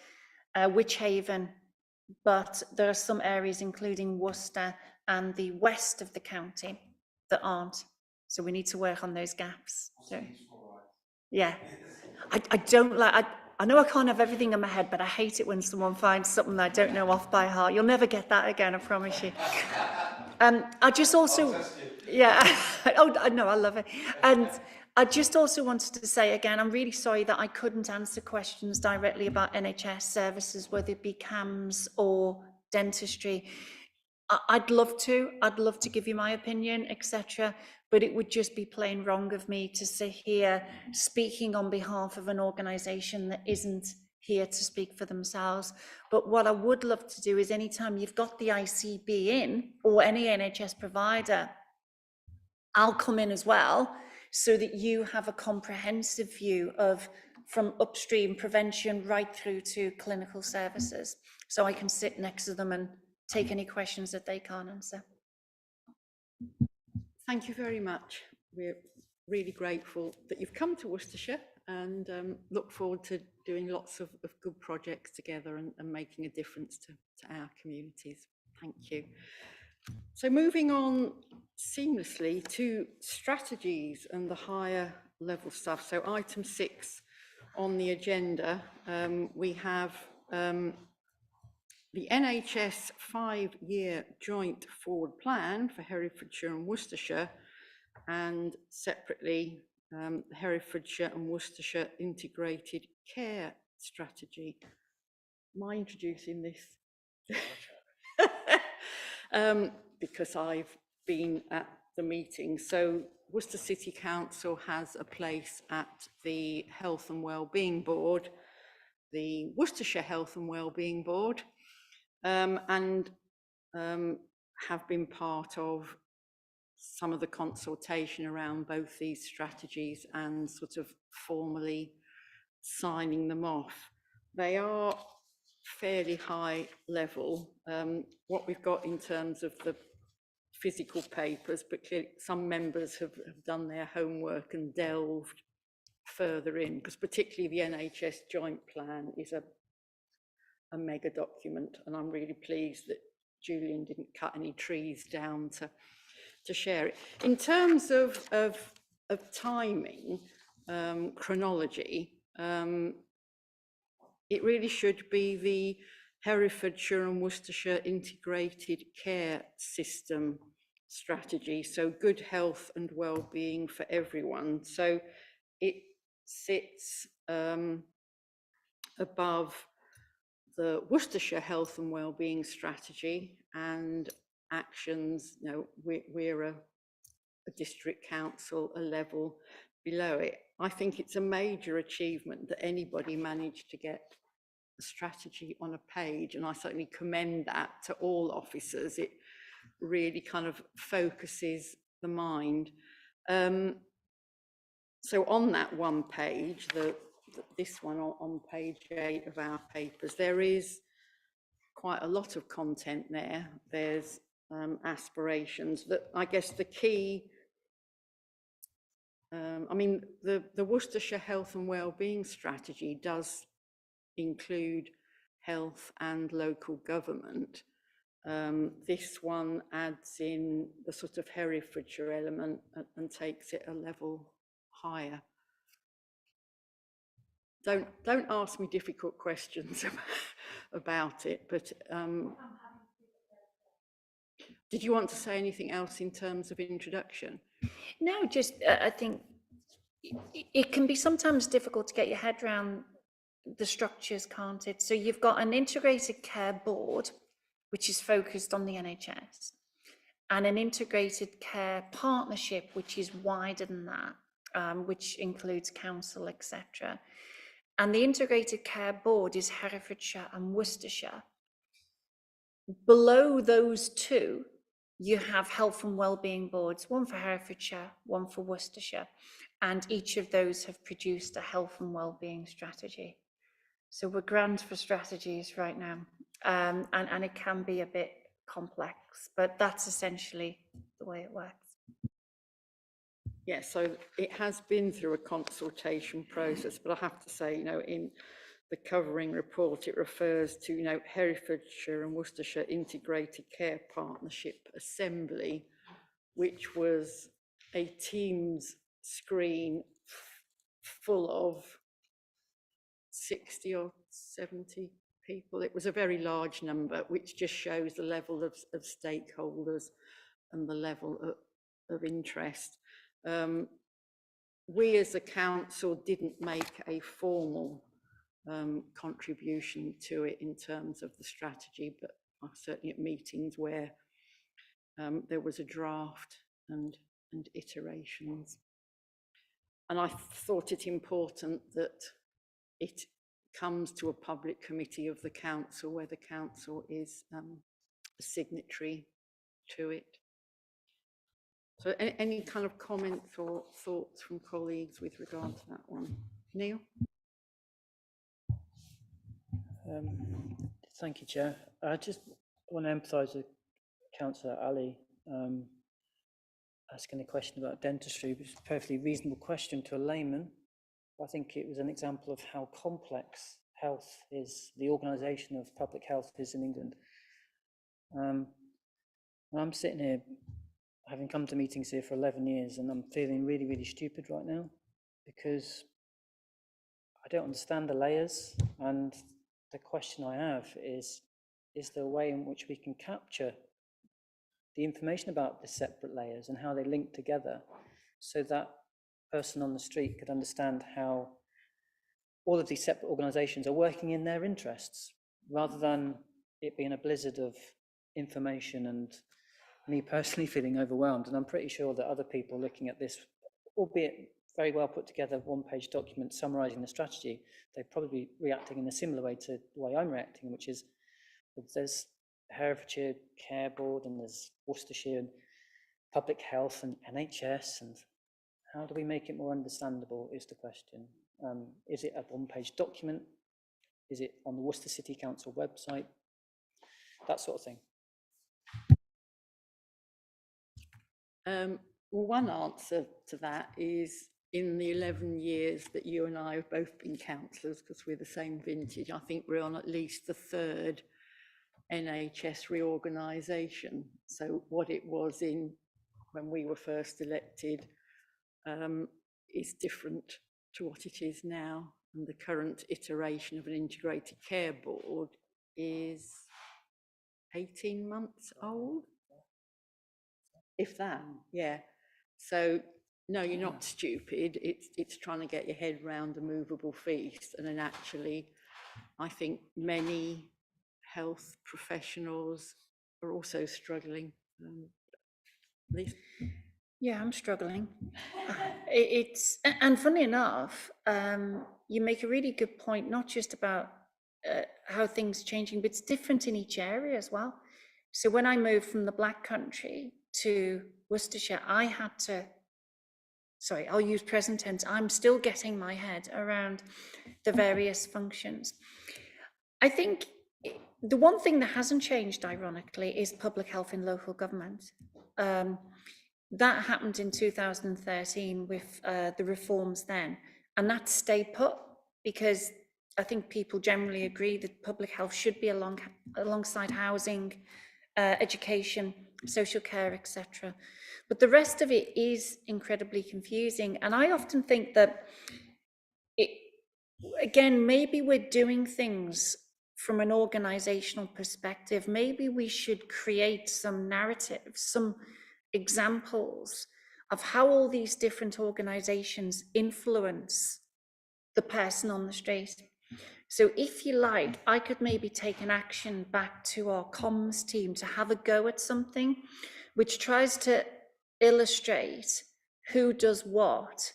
Witch Haven, but there are some areas, including Worcester and the west of the county, that aren't. So we need to work on those gaps. So, yeah, I don't like, I know I can't have everything in my head, but I hate it when someone finds something I don't know off by heart. You'll never get that again, I promise you. I just also, yeah, oh, no, I love it. And I just also wanted to say again, I'm really sorry that I couldn't answer questions directly about NHS services, whether it be CAMS or dentistry. I'd love to give you my opinion, etc. But it would just be plain wrong of me to sit here speaking on behalf of an organisation that isn't here to speak for themselves. But what I would love to do is anytime you've got the ICB in, or any NHS provider, I'll come in as well, so that you have a comprehensive view of from upstream prevention right through to clinical services. So I can sit next to them and take any questions that they can't answer. Thank you very much. We're really grateful that you've come to Worcestershire, and look forward to doing lots of good projects together and making a difference to our communities. Thank you. So moving on seamlessly to strategies and the higher level stuff. So item 6 on the agenda, we have the NHS 5-year joint forward plan for Herefordshire and Worcestershire, and separately the Herefordshire and Worcestershire integrated care strategy. Am I introducing this? Because I've been at the meeting. So Worcester City Council has a place at the Health and Wellbeing Board, the Worcestershire Health and Wellbeing Board, and have been part of some of the consultation around both these strategies and sort of formally signing them off. They are fairly high level, what we've got in terms of the physical papers, but clearly some members have done their homework and delved further in, because particularly the NHS joint plan is a mega document, and I'm really pleased that Julian didn't cut any trees down to share it. In terms of timing, chronology, it really should be the Herefordshire and Worcestershire integrated care system strategy, so good health and well-being for everyone. So it sits above the Worcestershire Health and Wellbeing strategy and actions. You know, we're a district council a level below it. I think it's a major achievement that anybody managed to get a strategy on a page, and I certainly commend that to all officers. It really kind of focuses the mind. So on that one page, this one on page 8 of our papers, there is quite a lot of content there. There's aspirations that I guess the key, I mean, the Worcestershire Health and Wellbeing strategy does include health and local government. This one adds in the sort of Herefordshire element and takes it a level higher. Don't ask me difficult questions about it, but did you want to say anything else in terms of introduction? No, just I think it can be sometimes difficult to get your head around the structures, can't it? So you've got an integrated care board, which is focused on the NHS, and an integrated care partnership, which is wider than that, which includes council, etc. And the integrated care board is Herefordshire and Worcestershire. Below those two, you have health and wellbeing boards, one for Herefordshire, one for Worcestershire, and each of those have produced a health and wellbeing strategy. So we're grand for strategies right now, and it can be a bit complex, but that's essentially the way it works. Yes, so it has been through a consultation process, but I have to say, you know, in the covering report, it refers to, you know, Herefordshire and Worcestershire Integrated Care Partnership Assembly, which was a Teams screen full of 60 or 70 people. It was a very large number, which just shows the level of stakeholders and the level of interest. We as a council didn't make a formal contribution to it in terms of the strategy, but certainly at meetings where there was a draft and iterations. And I thought it important that it comes to a public committee of the council where the council is a signatory to it. So any kind of comments or thoughts from colleagues with regard to that one? Neil? Thank you, Chair. I just want to emphasise with Councillor Ali asking a question about dentistry, which is a perfectly reasonable question to a layman. I think it was an example of how complex health is, the organisation of public health is in England. I'm sitting here, having come to meetings here for 11 years, and I'm feeling really, really stupid right now because I don't understand the layers. And the question I have is there a way in which we can capture the information about the separate layers and how they link together so that person on the street could understand how all of these separate organisations are working in their interests, rather than it being a blizzard of information and me personally feeling overwhelmed. And I'm pretty sure that other people looking at this, albeit very well put together one-page document summarising the strategy, they're probably reacting in a similar way to the way I'm reacting, which is there's Herefordshire Care Board and there's Worcestershire and Public Health and NHS, and how do we make it more understandable is the question. Is it a one-page document? Is it on the Worcester City Council website? That sort of thing. Well, one answer to that is in the 11 years that you and I have both been councillors, because we're the same vintage, I think we're on at least the third NHS reorganisation. So what it was when we were first elected is different to what it is now. And the current iteration of an integrated care board is 18 months old, if that, yeah. So no, you're not stupid. It's trying to get your head round a movable feast. And then actually, I think many health professionals are also struggling. Lisa? Yeah, I'm struggling. And funny enough, you make a really good point, not just about how things are changing, but it's different in each area as well. So when I moved from the Black Country to Worcestershire, I had to, sorry, I'll use present tense, I'm still getting my head around the various functions. I think the one thing that hasn't changed, ironically, is public health in local government. That happened in 2013 with the reforms then, and that stayed put because I think people generally agree that public health should be alongside housing, education, social care, etc. But the rest of it is incredibly confusing, and I often think that again, maybe we're doing things from an organizational perspective. Maybe we should create some narratives, some examples of how all these different organizations influence the person on the street. So if you like, I could maybe take an action back to our comms team to have a go at something which tries to illustrate who does what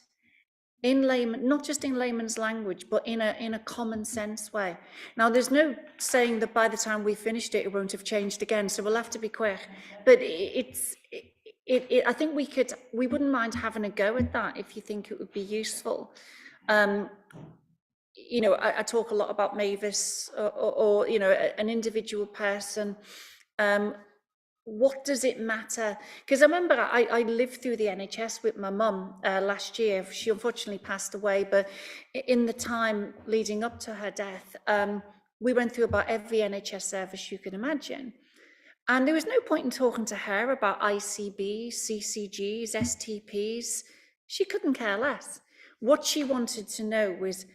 in layman, not just in layman's language, but in a common sense way. Now, there's no saying that by the time we finished it, it won't have changed again. So we'll have to be quick. But I think we wouldn't mind having a go at that if you think it would be useful. You know, I talk a lot about Mavis or you know, an individual person. what does it matter? Because I remember I lived through the NHS with my mum last year. She unfortunately passed away, but in the time leading up to her death, we went through about every NHS service you could imagine. And there was no point in talking to her about ICBs, CCGs, STPs. She couldn't care less. What she wanted to know was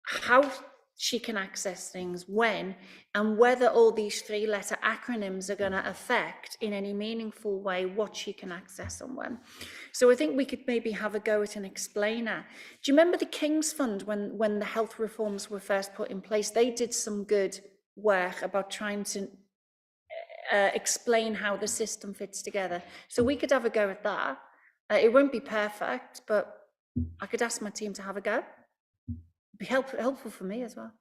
how she can access things, when, and whether all these three-letter acronyms are going to affect in any meaningful way what she can access and when. So I think we could maybe have a go at an explainer. Do you remember the King's Fund when the health reforms were first put in place? They did some good work about trying to explain how the system fits together. So we could have a go at that. It won't be perfect, but I could ask my team to have a go. Be helpful for me as well.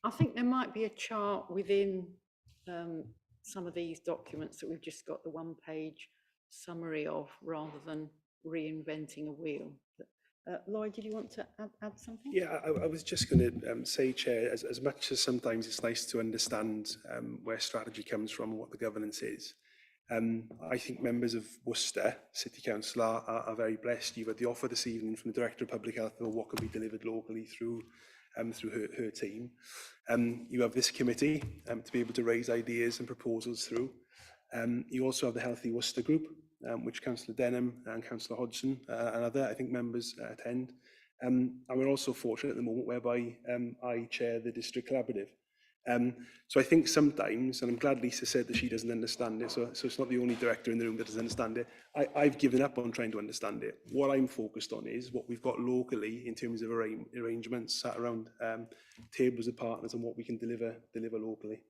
I think there might be a chart within some of these documents that we've just got the one-page summary of, rather than reinventing a wheel. Lloyd, did you want to add something? Yeah, I was just going to say, Chair, as much as sometimes it's nice to understand where strategy comes from and what the governance is, I think members of Worcester City Council are very blessed. You've had the offer this evening from the Director of Public Health of what can be delivered locally through her team. You have this committee to be able to raise ideas and proposals through. You also have the Healthy Worcester Group, which Councillor Denham and Councillor Hodgson and other, I think, members attend. And we're also fortunate at the moment whereby I chair the District Collaborative. So I think sometimes, and I'm glad Lisa said that she doesn't understand it, so it's not the only director in the room that doesn't understand it. I've given up on trying to understand it. What I'm focused on is what we've got locally in terms of arrangements sat around tables of partners and what we can deliver locally.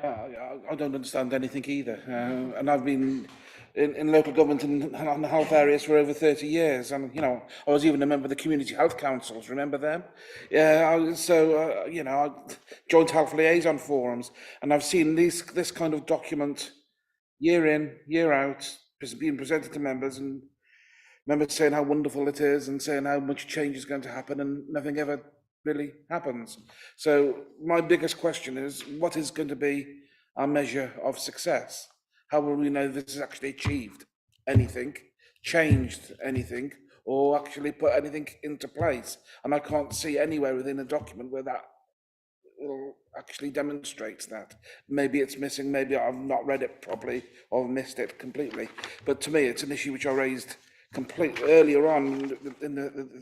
I don't understand anything either. And I've been in local government and health areas for over 30 years. And, you know, I was even a member of the community health councils, remember them? Yeah, I joint health liaison forums. And I've seen this kind of document year in, year out, being presented to members, and members saying how wonderful it is and saying how much change is going to happen, and nothing ever really happens. So my biggest question is, what is going to be our measure of success? How will we know this is actually achieved anything, changed anything, or actually put anything into place? And I can't see anywhere within a document where that will actually demonstrate that. Maybe it's missing, maybe I've not read it properly or missed it completely. But to me, it's an issue which I raised earlier on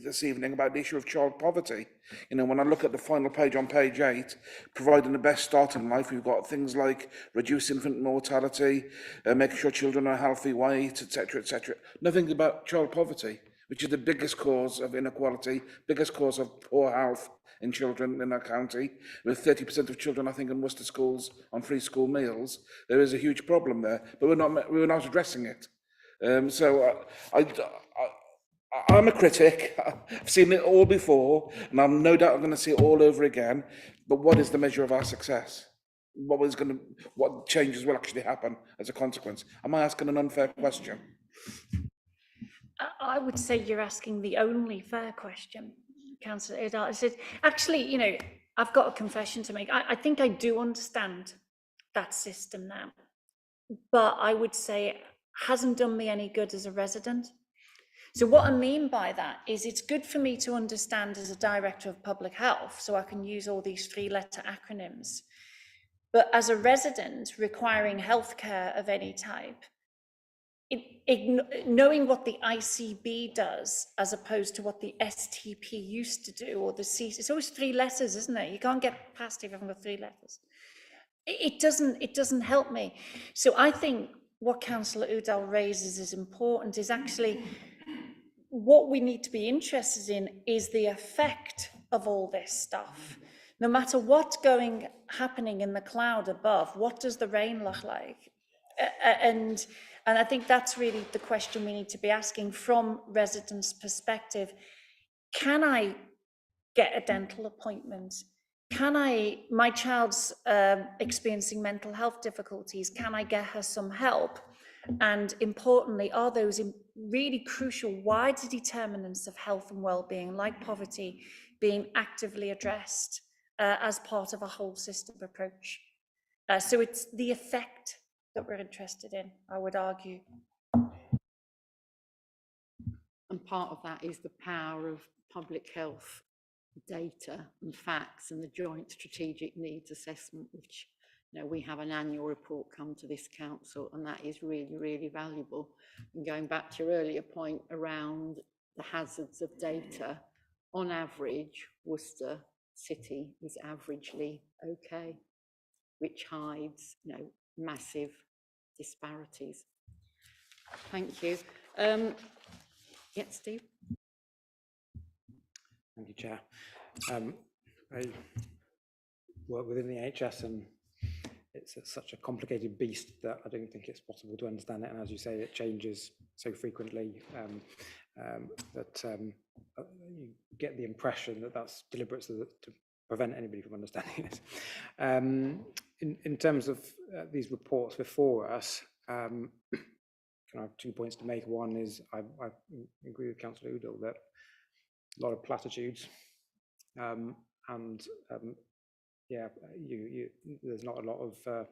this evening about the issue of child poverty. You know, when I look at the final page on page 8, providing the best start in life, we've got things like reduce infant mortality, making sure children are healthy weight, etc., etc. Nothing about child poverty, which is the biggest cause of inequality, biggest cause of poor health in children in our county. With 30% of children, I think, in Worcester schools on free school meals, there is a huge problem there, but we're not addressing it. I'm a critic. I've seen it all before, and I'm no doubt I'm going to see it all over again. But what is the measure of our success? What changes will actually happen as a consequence? Am I asking an unfair question? I would say you're asking the only fair question, Councillor Udall. I said, actually, you know, I've got a confession to make. I think I do understand that system now, but I would say it hasn't done me any good as a resident. So what I mean by that is it's good for me to understand as a director of public health, so I can use all these three-letter acronyms. But as a resident requiring healthcare of any type, knowing what the ICB does as opposed to what the STP used to do, or the C, it's always three letters, isn't it? You can't get past it if you haven't got three letters. It doesn't help me. So I think what Councillor Udall raises is important, is actually what we need to be interested in is the effect of all this stuff. No matter what's happening in the cloud above, what does the rain look like? And I think that's really the question we need to be asking from residents' perspective. Can I get a dental appointment? My child's experiencing mental health difficulties, can I get her some help? And importantly, are those really crucial wider determinants of health and well-being, like poverty, being actively addressed as part of a whole system approach. So it's the effect that we're interested in, I would argue. And part of that is the power of public health data and facts and the joint strategic needs assessment, which, you know, we have an annual report come to this council, and that is really, really valuable. And going back to your earlier point around the hazards of data, on average, Worcester City is averagely okay, which hides, you know, massive disparities. Thank you. Yeah, Steve. Thank you, Chair. I work within the NHS, and it's such a complicated beast that I don't think it's possible to understand it. And as you say, it changes so frequently that you get the impression that that's deliberate to prevent anybody from understanding it. In terms of these reports before us, can I have 2 points to make? One is I agree with Councillor Udall that a lot of platitudes, yeah, there's not a lot of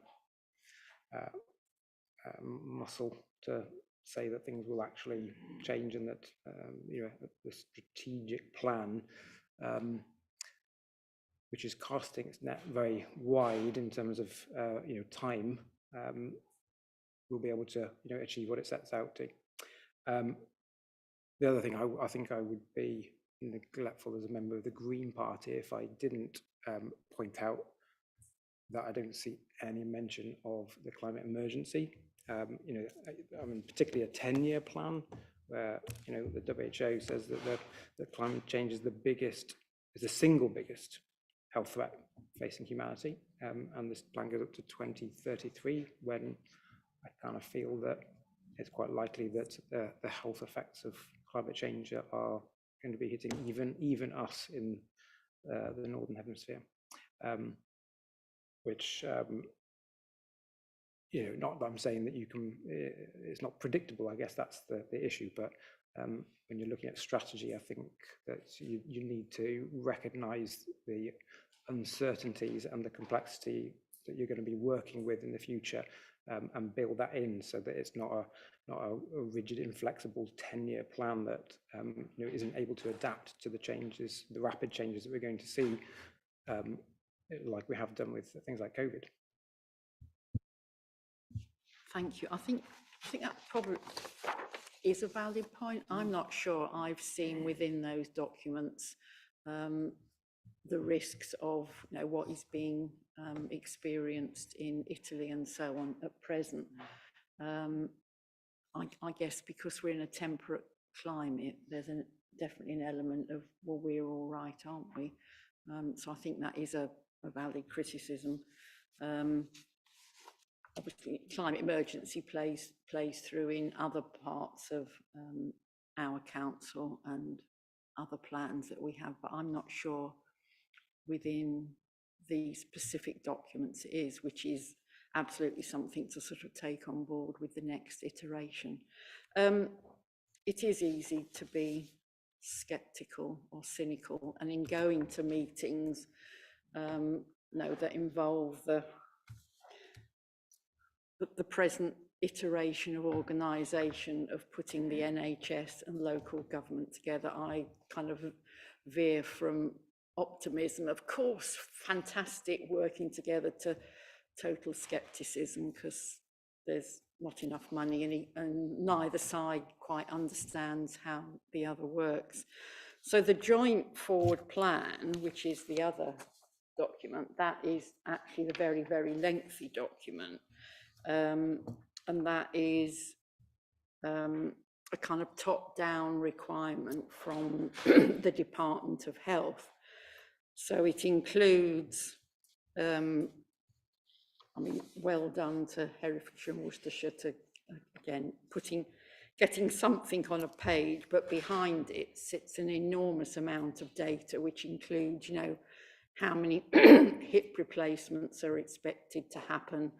muscle to say that things will actually change, and that you know, the strategic plan, which is casting its net very wide in terms of you know, time, will be able to, you know, achieve what it sets out to. The other thing, I think I would be neglectful as a member of the Green Party if I didn't point out that I don't see any mention of the climate emergency. You know, I mean, particularly a 10-year plan where, you know, the WHO says that the climate change is the single biggest health threat facing humanity, and this plan goes up to 2033, when I kind of feel that it's quite likely that the health effects of climate change are going to be hitting even us in the Northern Hemisphere, which, you know, not that I'm saying that you can, it's not predictable, I guess that's the issue, but when you're looking at strategy, I think that you need to recognise the uncertainties and the complexity that you're going to be working with in the future, and build that in so that it's not a rigid, inflexible 10-year plan that you know, isn't able to adapt to the changes, the rapid changes that we're going to see, like we have done with things like COVID. Thank you. I think that probably is a valid point. I'm not sure I've seen within those documents the risks of, you know, what is being experienced in Italy and so on at present. I guess because we're in a temperate climate, there's definitely an element of, well, we're all right, aren't we? So I think that is a valid criticism. Obviously, climate emergency plays through in other parts of our council and other plans that we have, but I'm not sure within these specific documents it is, which is absolutely something to sort of take on board with the next iteration. It is easy to be sceptical or cynical, and in going to meetings that involve the present iteration of organisation of putting the NHS and local government together, I kind of veer from optimism, of course, fantastic working together, to total scepticism, because there's not enough money and neither side quite understands how the other works. So the joint forward plan, which is the other document, that is actually the very, very lengthy document. And that is a kind of top-down requirement from the Department of Health. So it includes, I mean, well done to Herefordshire and Worcestershire to, again, getting something on a page, but behind it sits an enormous amount of data, which includes, you know, how many hip replacements are expected to happen,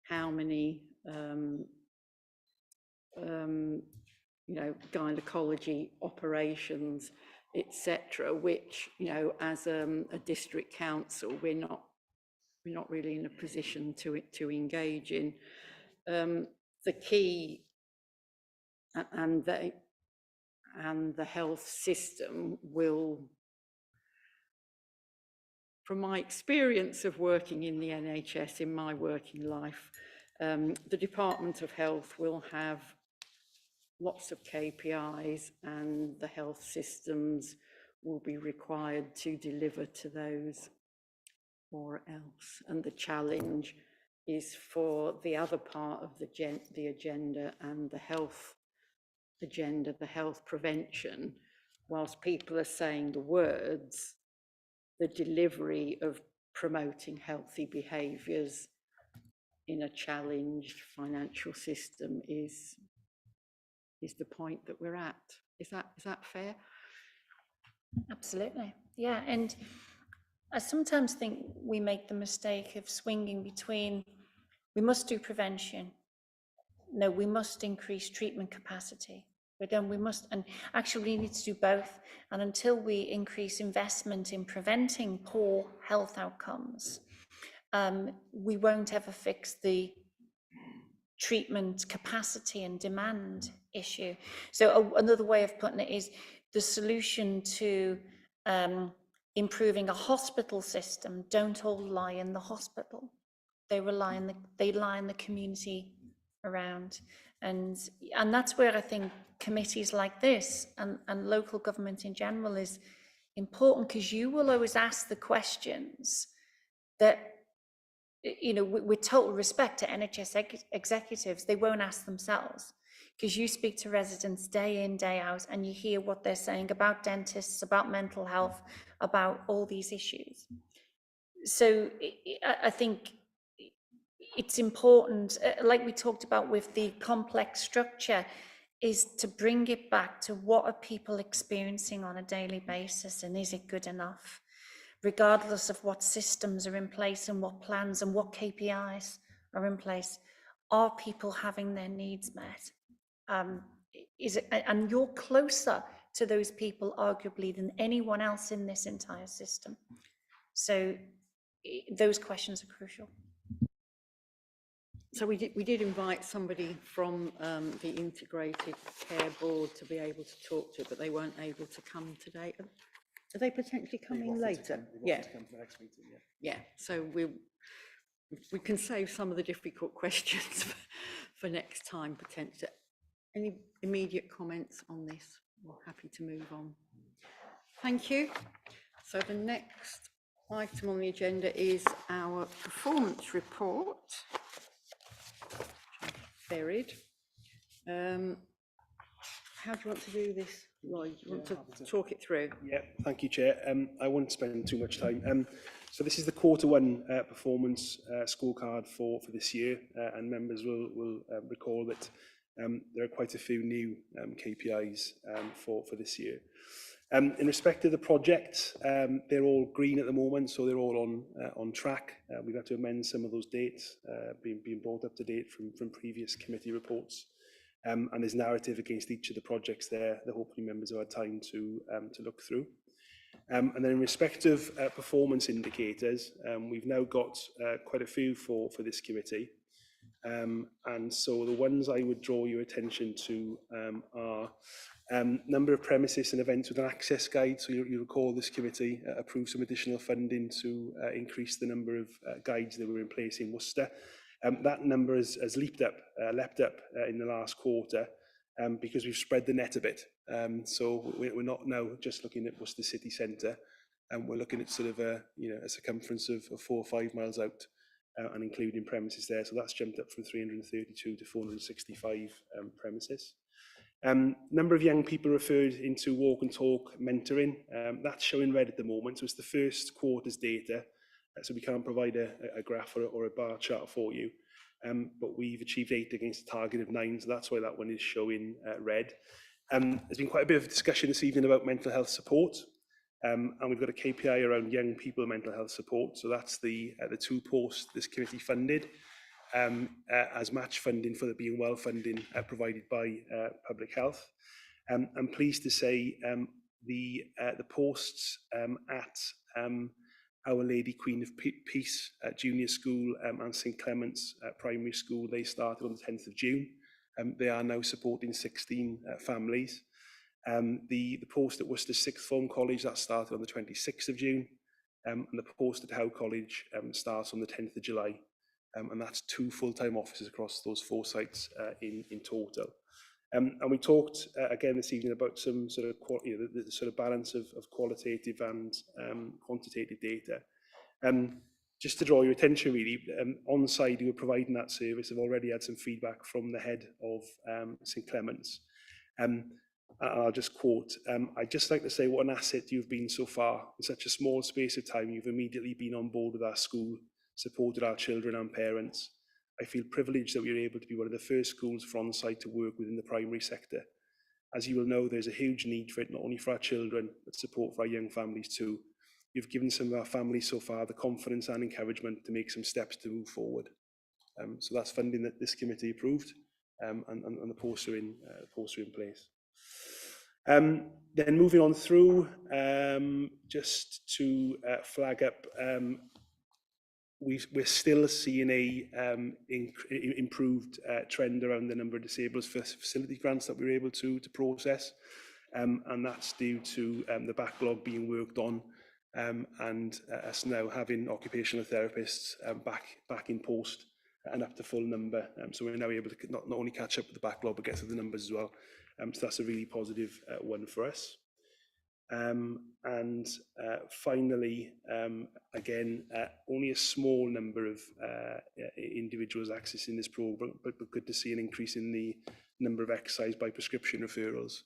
how many, you know, gynecology operations, etc., which, you know, as a district council, we're not really in a position to engage in. The key and the health system will, from my experience of working in the NHS in my working life, the Department of Health will have lots of KPIs, and the health systems will be required to deliver to those or else. And the challenge is for the other part of the agenda and the health agenda, the health prevention, whilst people are saying the words, the delivery of promoting healthy behaviours in a challenged financial system is the point that we're at. Is that fair? Absolutely, yeah. And I sometimes think we make the mistake of swinging between, we must do prevention, no, we must increase treatment capacity, but then we must, and actually we need to do both. And until we increase investment in preventing poor health outcomes, we won't ever fix the treatment capacity and demand issue. So another way of putting it is the solution to improving a hospital system don't all lie in the hospital. They lie in the community around. And that's where I think committees like this and local government in general is important, because you will always ask the questions that, you know, with total respect to NHS executives, they won't ask themselves, because you speak to residents day in, day out, and you hear what they're saying about dentists, about mental health, about all these issues. So I think it's important, like we talked about with the complex structure, is to bring it back to what are people experiencing on a daily basis, and is it good enough? Regardless of what systems are in place and what plans and what KPIs are in place, are people having their needs met? And you're closer to those people arguably than anyone else in this entire system. So those questions are crucial. So we did invite somebody from the Integrated Care Board to be able to talk to, but they weren't able to come today. Are they potentially coming later? Yeah. Yeah. So we can save some of the difficult questions for next time potentially. Any immediate comments on this? We're happy to move on. Thank you. So the next item on the agenda is our performance report. Buried. How do you want to do this, Roy? Do you want to talk it through? Yeah, thank you, Chair. I won't spend too much time. So this is the Q1 performance scorecard for this year, and members will recall that there are quite a few new KPIs for this year. In respect to the projects, they're all green at the moment, so they're all on track. We've had to amend some of those dates, being brought up to date from previous committee reports. And there's narrative against each of the projects there that hopefully members have had time to look through. And then in respect of performance indicators, we've now got quite a few for this committee. And so the ones I would draw your attention to are number of premises and events with an access guide. So you recall this committee approved some additional funding to increase the number of guides that were in place in Worcester. That number has leapt up in the last quarter because we've spread the net a bit. So we're not now just looking at Worcester city centre, and we're looking at sort of a circumference of 4 or 5 miles out, and including premises there. So that's jumped up from 332 to 465 premises. Number of young people referred into walk and talk mentoring, that's showing red at the moment. So it's the first quarter's data. So we can't provide a graph or a bar chart for you, but we've achieved 8 against a target of 9, so that's why that one is showing red. There's been quite a bit of discussion this evening about mental health support, and we've got a KPI around young people mental health support. So that's the 2 posts this committee funded as match funding for the Being Well funding provided by Public Health. I'm pleased to say the posts at Our Lady Queen of Peace Junior School and St Clement's Primary School, they started on the 10th of June. They are now supporting 16 families. The post at Worcester Sixth Form College, that started on the 26th of June. And the post at Howe College starts on the 10th of July. And that's 2 full-time officers across those 4 sites in total. And we talked again this evening about some sort of the sort of balance of qualitative and quantitative data. Just to draw your attention really, on site who are providing that service have already had some feedback from the head of St Clement's. I'll just quote, I'd just like to say what an asset you've been so far. In such a small space of time, you've immediately been on board with our school, supported our children and parents. I feel privileged that we were able to be one of the first schools for on-site to work within the primary sector. As you will know, there's a huge need for it, not only for our children, but support for our young families too. You've given some of our families so far the confidence and encouragement to make some steps to move forward. So that's funding that this committee approved, and the posts are in place. Then moving on through, just to flag up, we're still seeing a improved trend around the number of disabled facility grants that we were able to process, and that's due to the backlog being worked on, and us now having occupational therapists back in post and up to full number. So we're now able to not only catch up with the backlog but get to the numbers as well. So that's a really positive one for us. And finally, again, only a small number of individuals accessing this programme, but good to see an increase in the number of exercise by prescription referrals.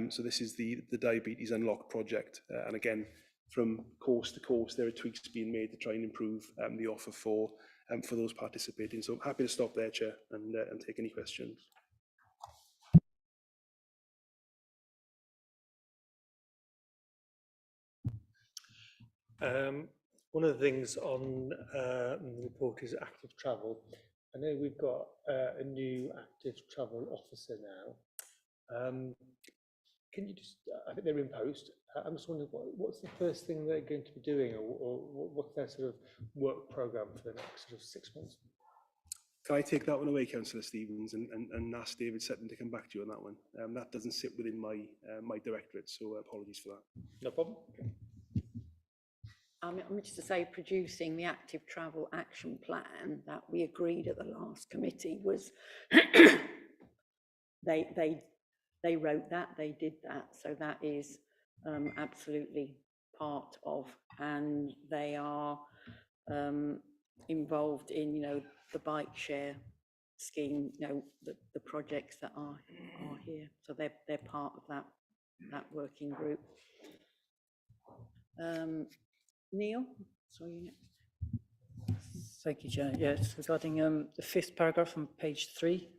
So this is the Diabetes Unlocked project. And again, from course to course, there are tweaks being made to try and improve the offer for those participating. So I'm happy to stop there, Chair, and take any questions. One of the things on the report is active travel. I know we've got a new active travel officer now. Can you just, I think they're in post. I'm just wondering what's the first thing they're going to be doing, or what's their sort of work programme for the next sort of 6 months? Can I take that one away, Councillor Stevens, and ask David Sutton to come back to you on that one? That doesn't sit within my my directorate, so apologies for that. No problem. Okay. I'm just to say, producing the active travel action plan that we agreed at the last committee was they wrote that, they did that, so that is absolutely part of, and they are involved in, you know, the bike share scheme, you know, the projects that are here, so they're part of that working group. Neil, sorry. Thank you, Chair. Yes, regarding the 5th paragraph on page 3,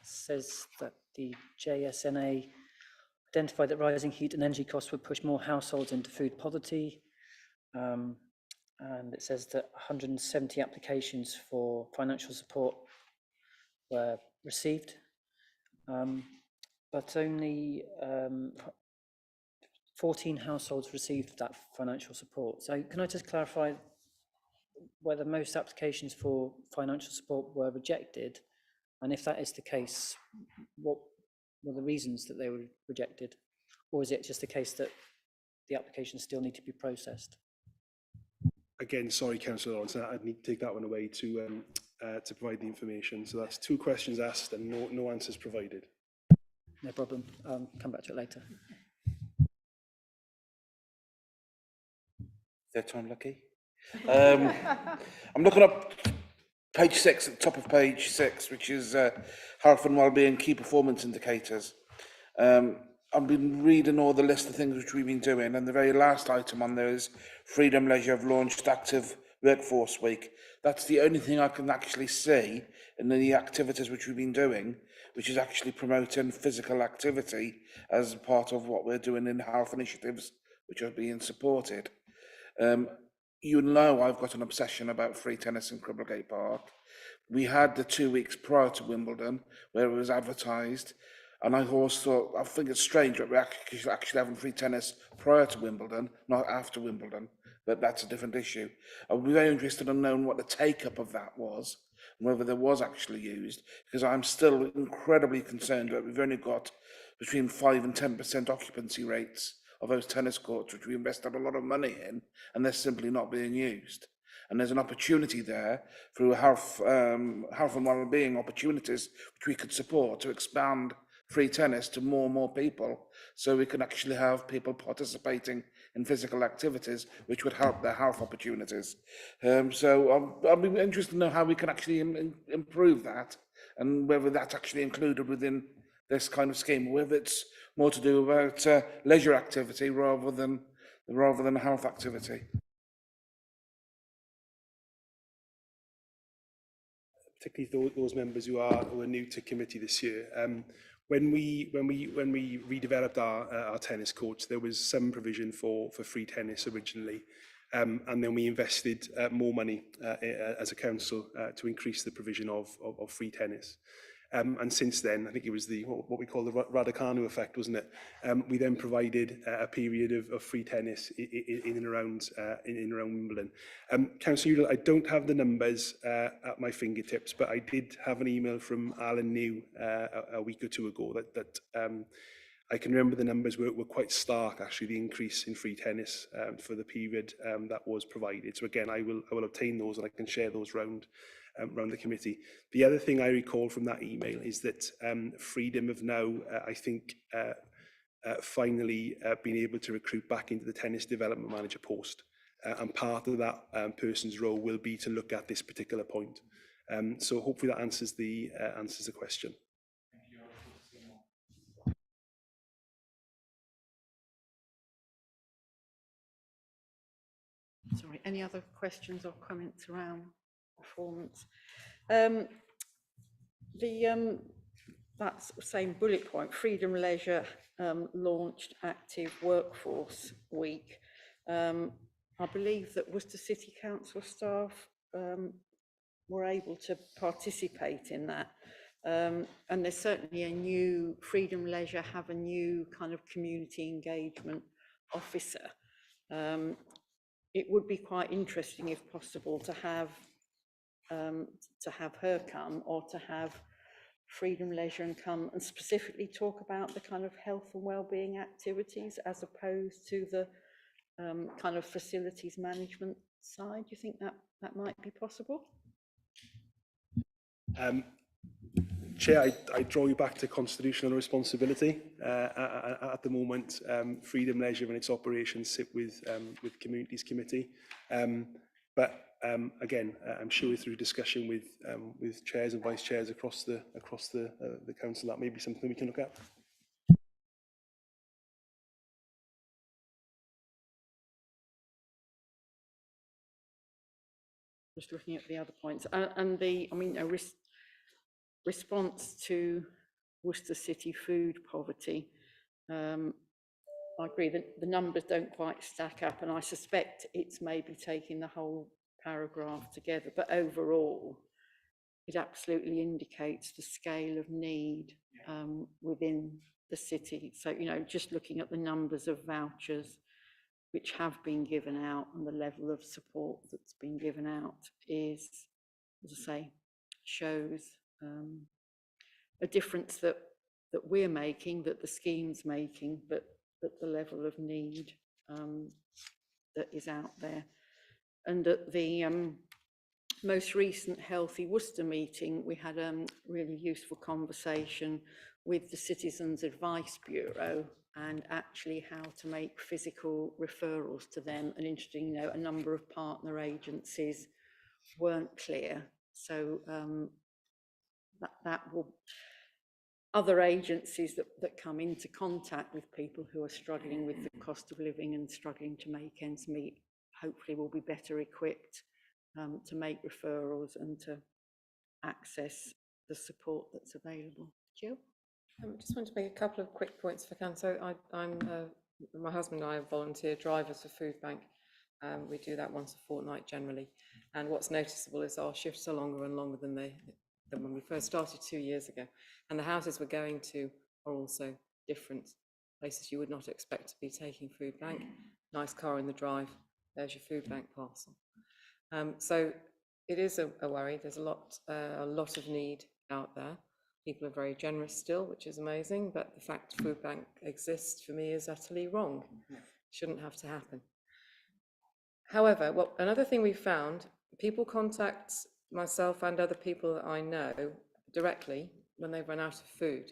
says that the JSNA identified that rising heat and energy costs would push more households into food poverty. And it says that 170 applications for financial support were received, but only 14 households received that financial support. So can I just clarify whether most applications for financial support were rejected? And if that is the case, what were the reasons that they were rejected? Or is it just the case that the applications still need to be processed? Again, sorry, Councillor Lawrence, I'd need to take that one away to provide the information. So that's 2 questions asked and no answers provided. No problem. Come back to it later. They're time lucky. I'm looking up page 6 at the top of page 6, which is health and wellbeing key performance indicators. I've been reading all the list of things which we've been doing, and the very last item on there is Freedom Leisure have launched Active Workforce Week. That's the only thing I can actually see in the activities which we've been doing, which is actually promoting physical activity as part of what we're doing in health initiatives which are being supported. You know I've got an obsession about free tennis in Cribblegate Park. We had the 2 weeks prior to Wimbledon where it was advertised. And I always thought, I think it's strange that we're actually having free tennis prior to Wimbledon, not after Wimbledon, but that's a different issue. I would be very interested in knowing what the take-up of that was, and whether there was actually used, because I'm still incredibly concerned that we've only got between 5 and 10% occupancy rates of those tennis courts, which we invested a lot of money in, and they're simply not being used. And there's an opportunity there through health and well-being opportunities which we could support to expand free tennis to more and more people, so we can actually have people participating in physical activities which would help their health opportunities. So I'll be interested to know how we can actually improve that, and whether that's actually included within this kind of scheme, whether it's more to do about leisure activity rather than health activity. Particularly those members who are new to committee this year. When we redeveloped our tennis courts, there was some provision for free tennis originally, and then we invested more money as a council to increase the provision of free tennis. And since then, I think it was what we call the Raducanu effect, wasn't it? We then provided a period of free tennis in and around Wimbledon. Councillor Udall, I don't have the numbers at my fingertips, but I did have an email from Alan New a week or two ago that I can remember the numbers were quite stark, actually, the increase in free tennis for the period that was provided. So again, I will obtain those and I can share those round the committee. The other thing I recall from that email is that Freedom have now, I think, finally been able to recruit back into the tennis development manager post. And part of that person's role will be to look at this particular point. So hopefully that answers the question. Sorry, any other questions or comments around performance? That same bullet point, Freedom Leisure launched Active Workforce Week. I believe that Worcester City Council staff were able to participate in that. And there's certainly a new, Freedom Leisure have a new kind of community engagement officer. It would be quite interesting, if possible, to have her come, or to have Freedom Leisure and come and specifically talk about the kind of health and wellbeing activities, as opposed to the kind of facilities management side. Do you think that might be possible? Chair, I draw you back to constitutional responsibility. At the moment, Freedom Leisure and its operations sit with Communities Committee. But again, I'm sure through discussion with chairs and vice chairs across the council, that may be something we can look at. Just looking at the other points, and the, I mean, a response to Worcester City food poverty. I agree that the numbers don't quite stack up, and I suspect it's maybe taking the whole paragraph together, but overall it absolutely indicates the scale of need within the city. So, you know, just looking at the numbers of vouchers which have been given out and the level of support that's been given out is, as I say, shows a difference that we're making, that the scheme's making, but that the level of need that is out there. And at the most recent Healthy Worcester meeting, we had a really useful conversation with the Citizens Advice Bureau, and actually how to make physical referrals to them. And interesting, you know, a number of partner agencies weren't clear. So that will, other agencies that come into contact with people who are struggling with the cost of living and struggling to make ends meet, hopefully will be better equipped to make referrals and to access the support that's available. Jill? I just want to make a couple of quick points for Council. My husband and I are volunteer drivers for Food Bank. We do that once a fortnight generally. And what's noticeable is our shifts are longer and longer than when we first started 2 years ago. And the houses we're going to are also different. Places you would not expect to be taking food bank. Nice car in the drive, there's your food bank parcel. So it is a worry. There's a lot of need out there. People are very generous still, which is amazing, but the fact food bank exists for me is utterly wrong. Shouldn't have to happen. However, well, another thing we found, people contact myself and other people that I know directly when they've run out of food.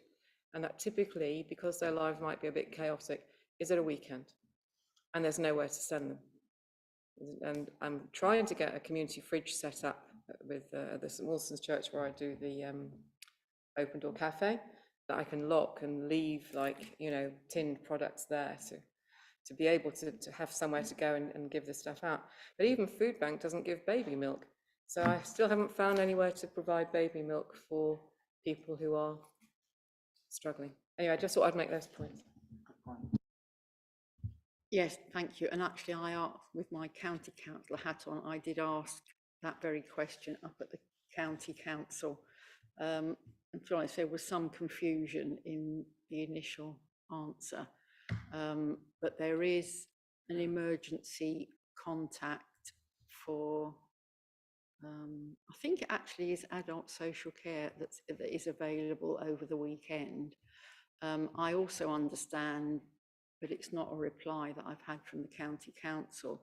And that typically, because their life might be a bit chaotic, is at a weekend and there's nowhere to send them. And I'm trying to get a community fridge set up with the St Wilson's Church where I do the open door cafe, that I can lock and leave, like, you know, tinned products there to be able to have somewhere to go and give this stuff out. But even food bank doesn't give baby milk. So I still haven't found anywhere to provide baby milk for people who are struggling. Anyway, I just thought I'd make those points. Yes, thank you. And actually, I asked, with my county council hat on, I did ask that very question up at the county council. And to be honest, there was some confusion in the initial answer. But there is an emergency contact for, I think it actually is adult social care that is available over the weekend. I also understand, but it's not a reply that I've had from the county council,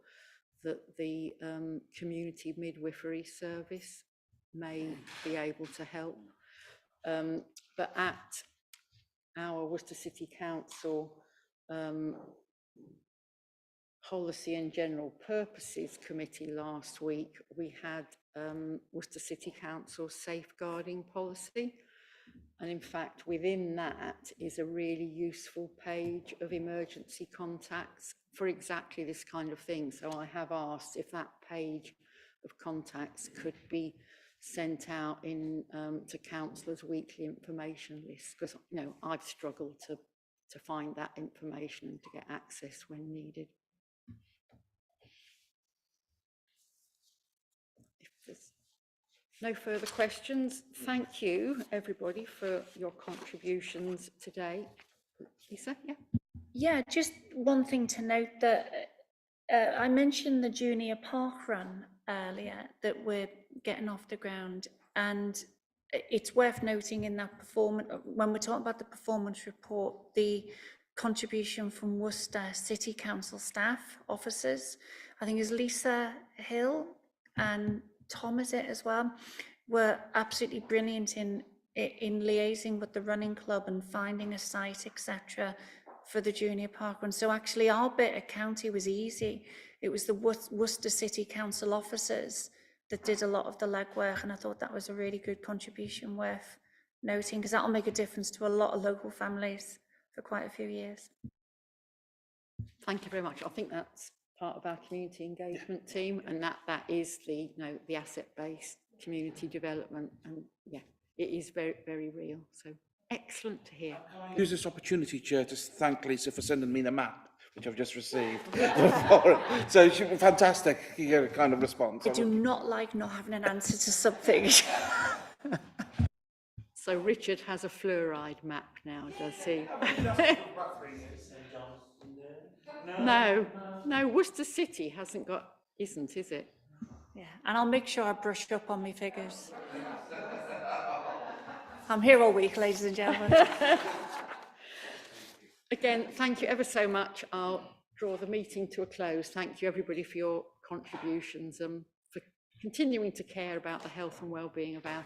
that the community midwifery service may be able to help. But at our Worcester City Council Policy and General Purposes Committee last week, we had Worcester City Council safeguarding policy. And in fact, within that is a really useful page of emergency contacts for exactly this kind of thing. So I have asked if that page of contacts could be sent out in to councillors' weekly information list, because, you know, I've struggled to find that information and to get access when needed. If there's no further questions, thank you everybody for your contributions today. Lisa, yeah? Yeah, just one thing to note, that I mentioned the junior park run earlier that we're getting off the ground, and it's worth noting in that performance, when we're talking about the performance report, the contribution from Worcester City Council staff officers, I think is Lisa Hill and Tom, is it as well, were absolutely brilliant in liaising with the running club and finding a site, etc., for the junior park run. So actually our bit of county was easy. It was the Worcester City Council officers that did a lot of the legwork, and I thought that was a really good contribution worth noting, because that'll make a difference to a lot of local families for quite a few years. Thank you very much. I think that's part of our community engagement team, and that is the, you know, the asset-based community development, and yeah, it is very, very real. So excellent to hear. Use this opportunity, Chair, to thank Lisa for sending me the map, which I've just received. So she was fantastic. You get a kind of response. I do not like not having an answer to something. So Richard has a fluoride map now, does he? No, Worcester City hasn't got, is it? Yeah, and I'll make sure I brush up on my figures. I'm here all week, ladies and gentlemen. Again, thank you ever so much. I'll draw the meeting to a close. Thank you everybody for your contributions and for continuing to care about the health and well-being of our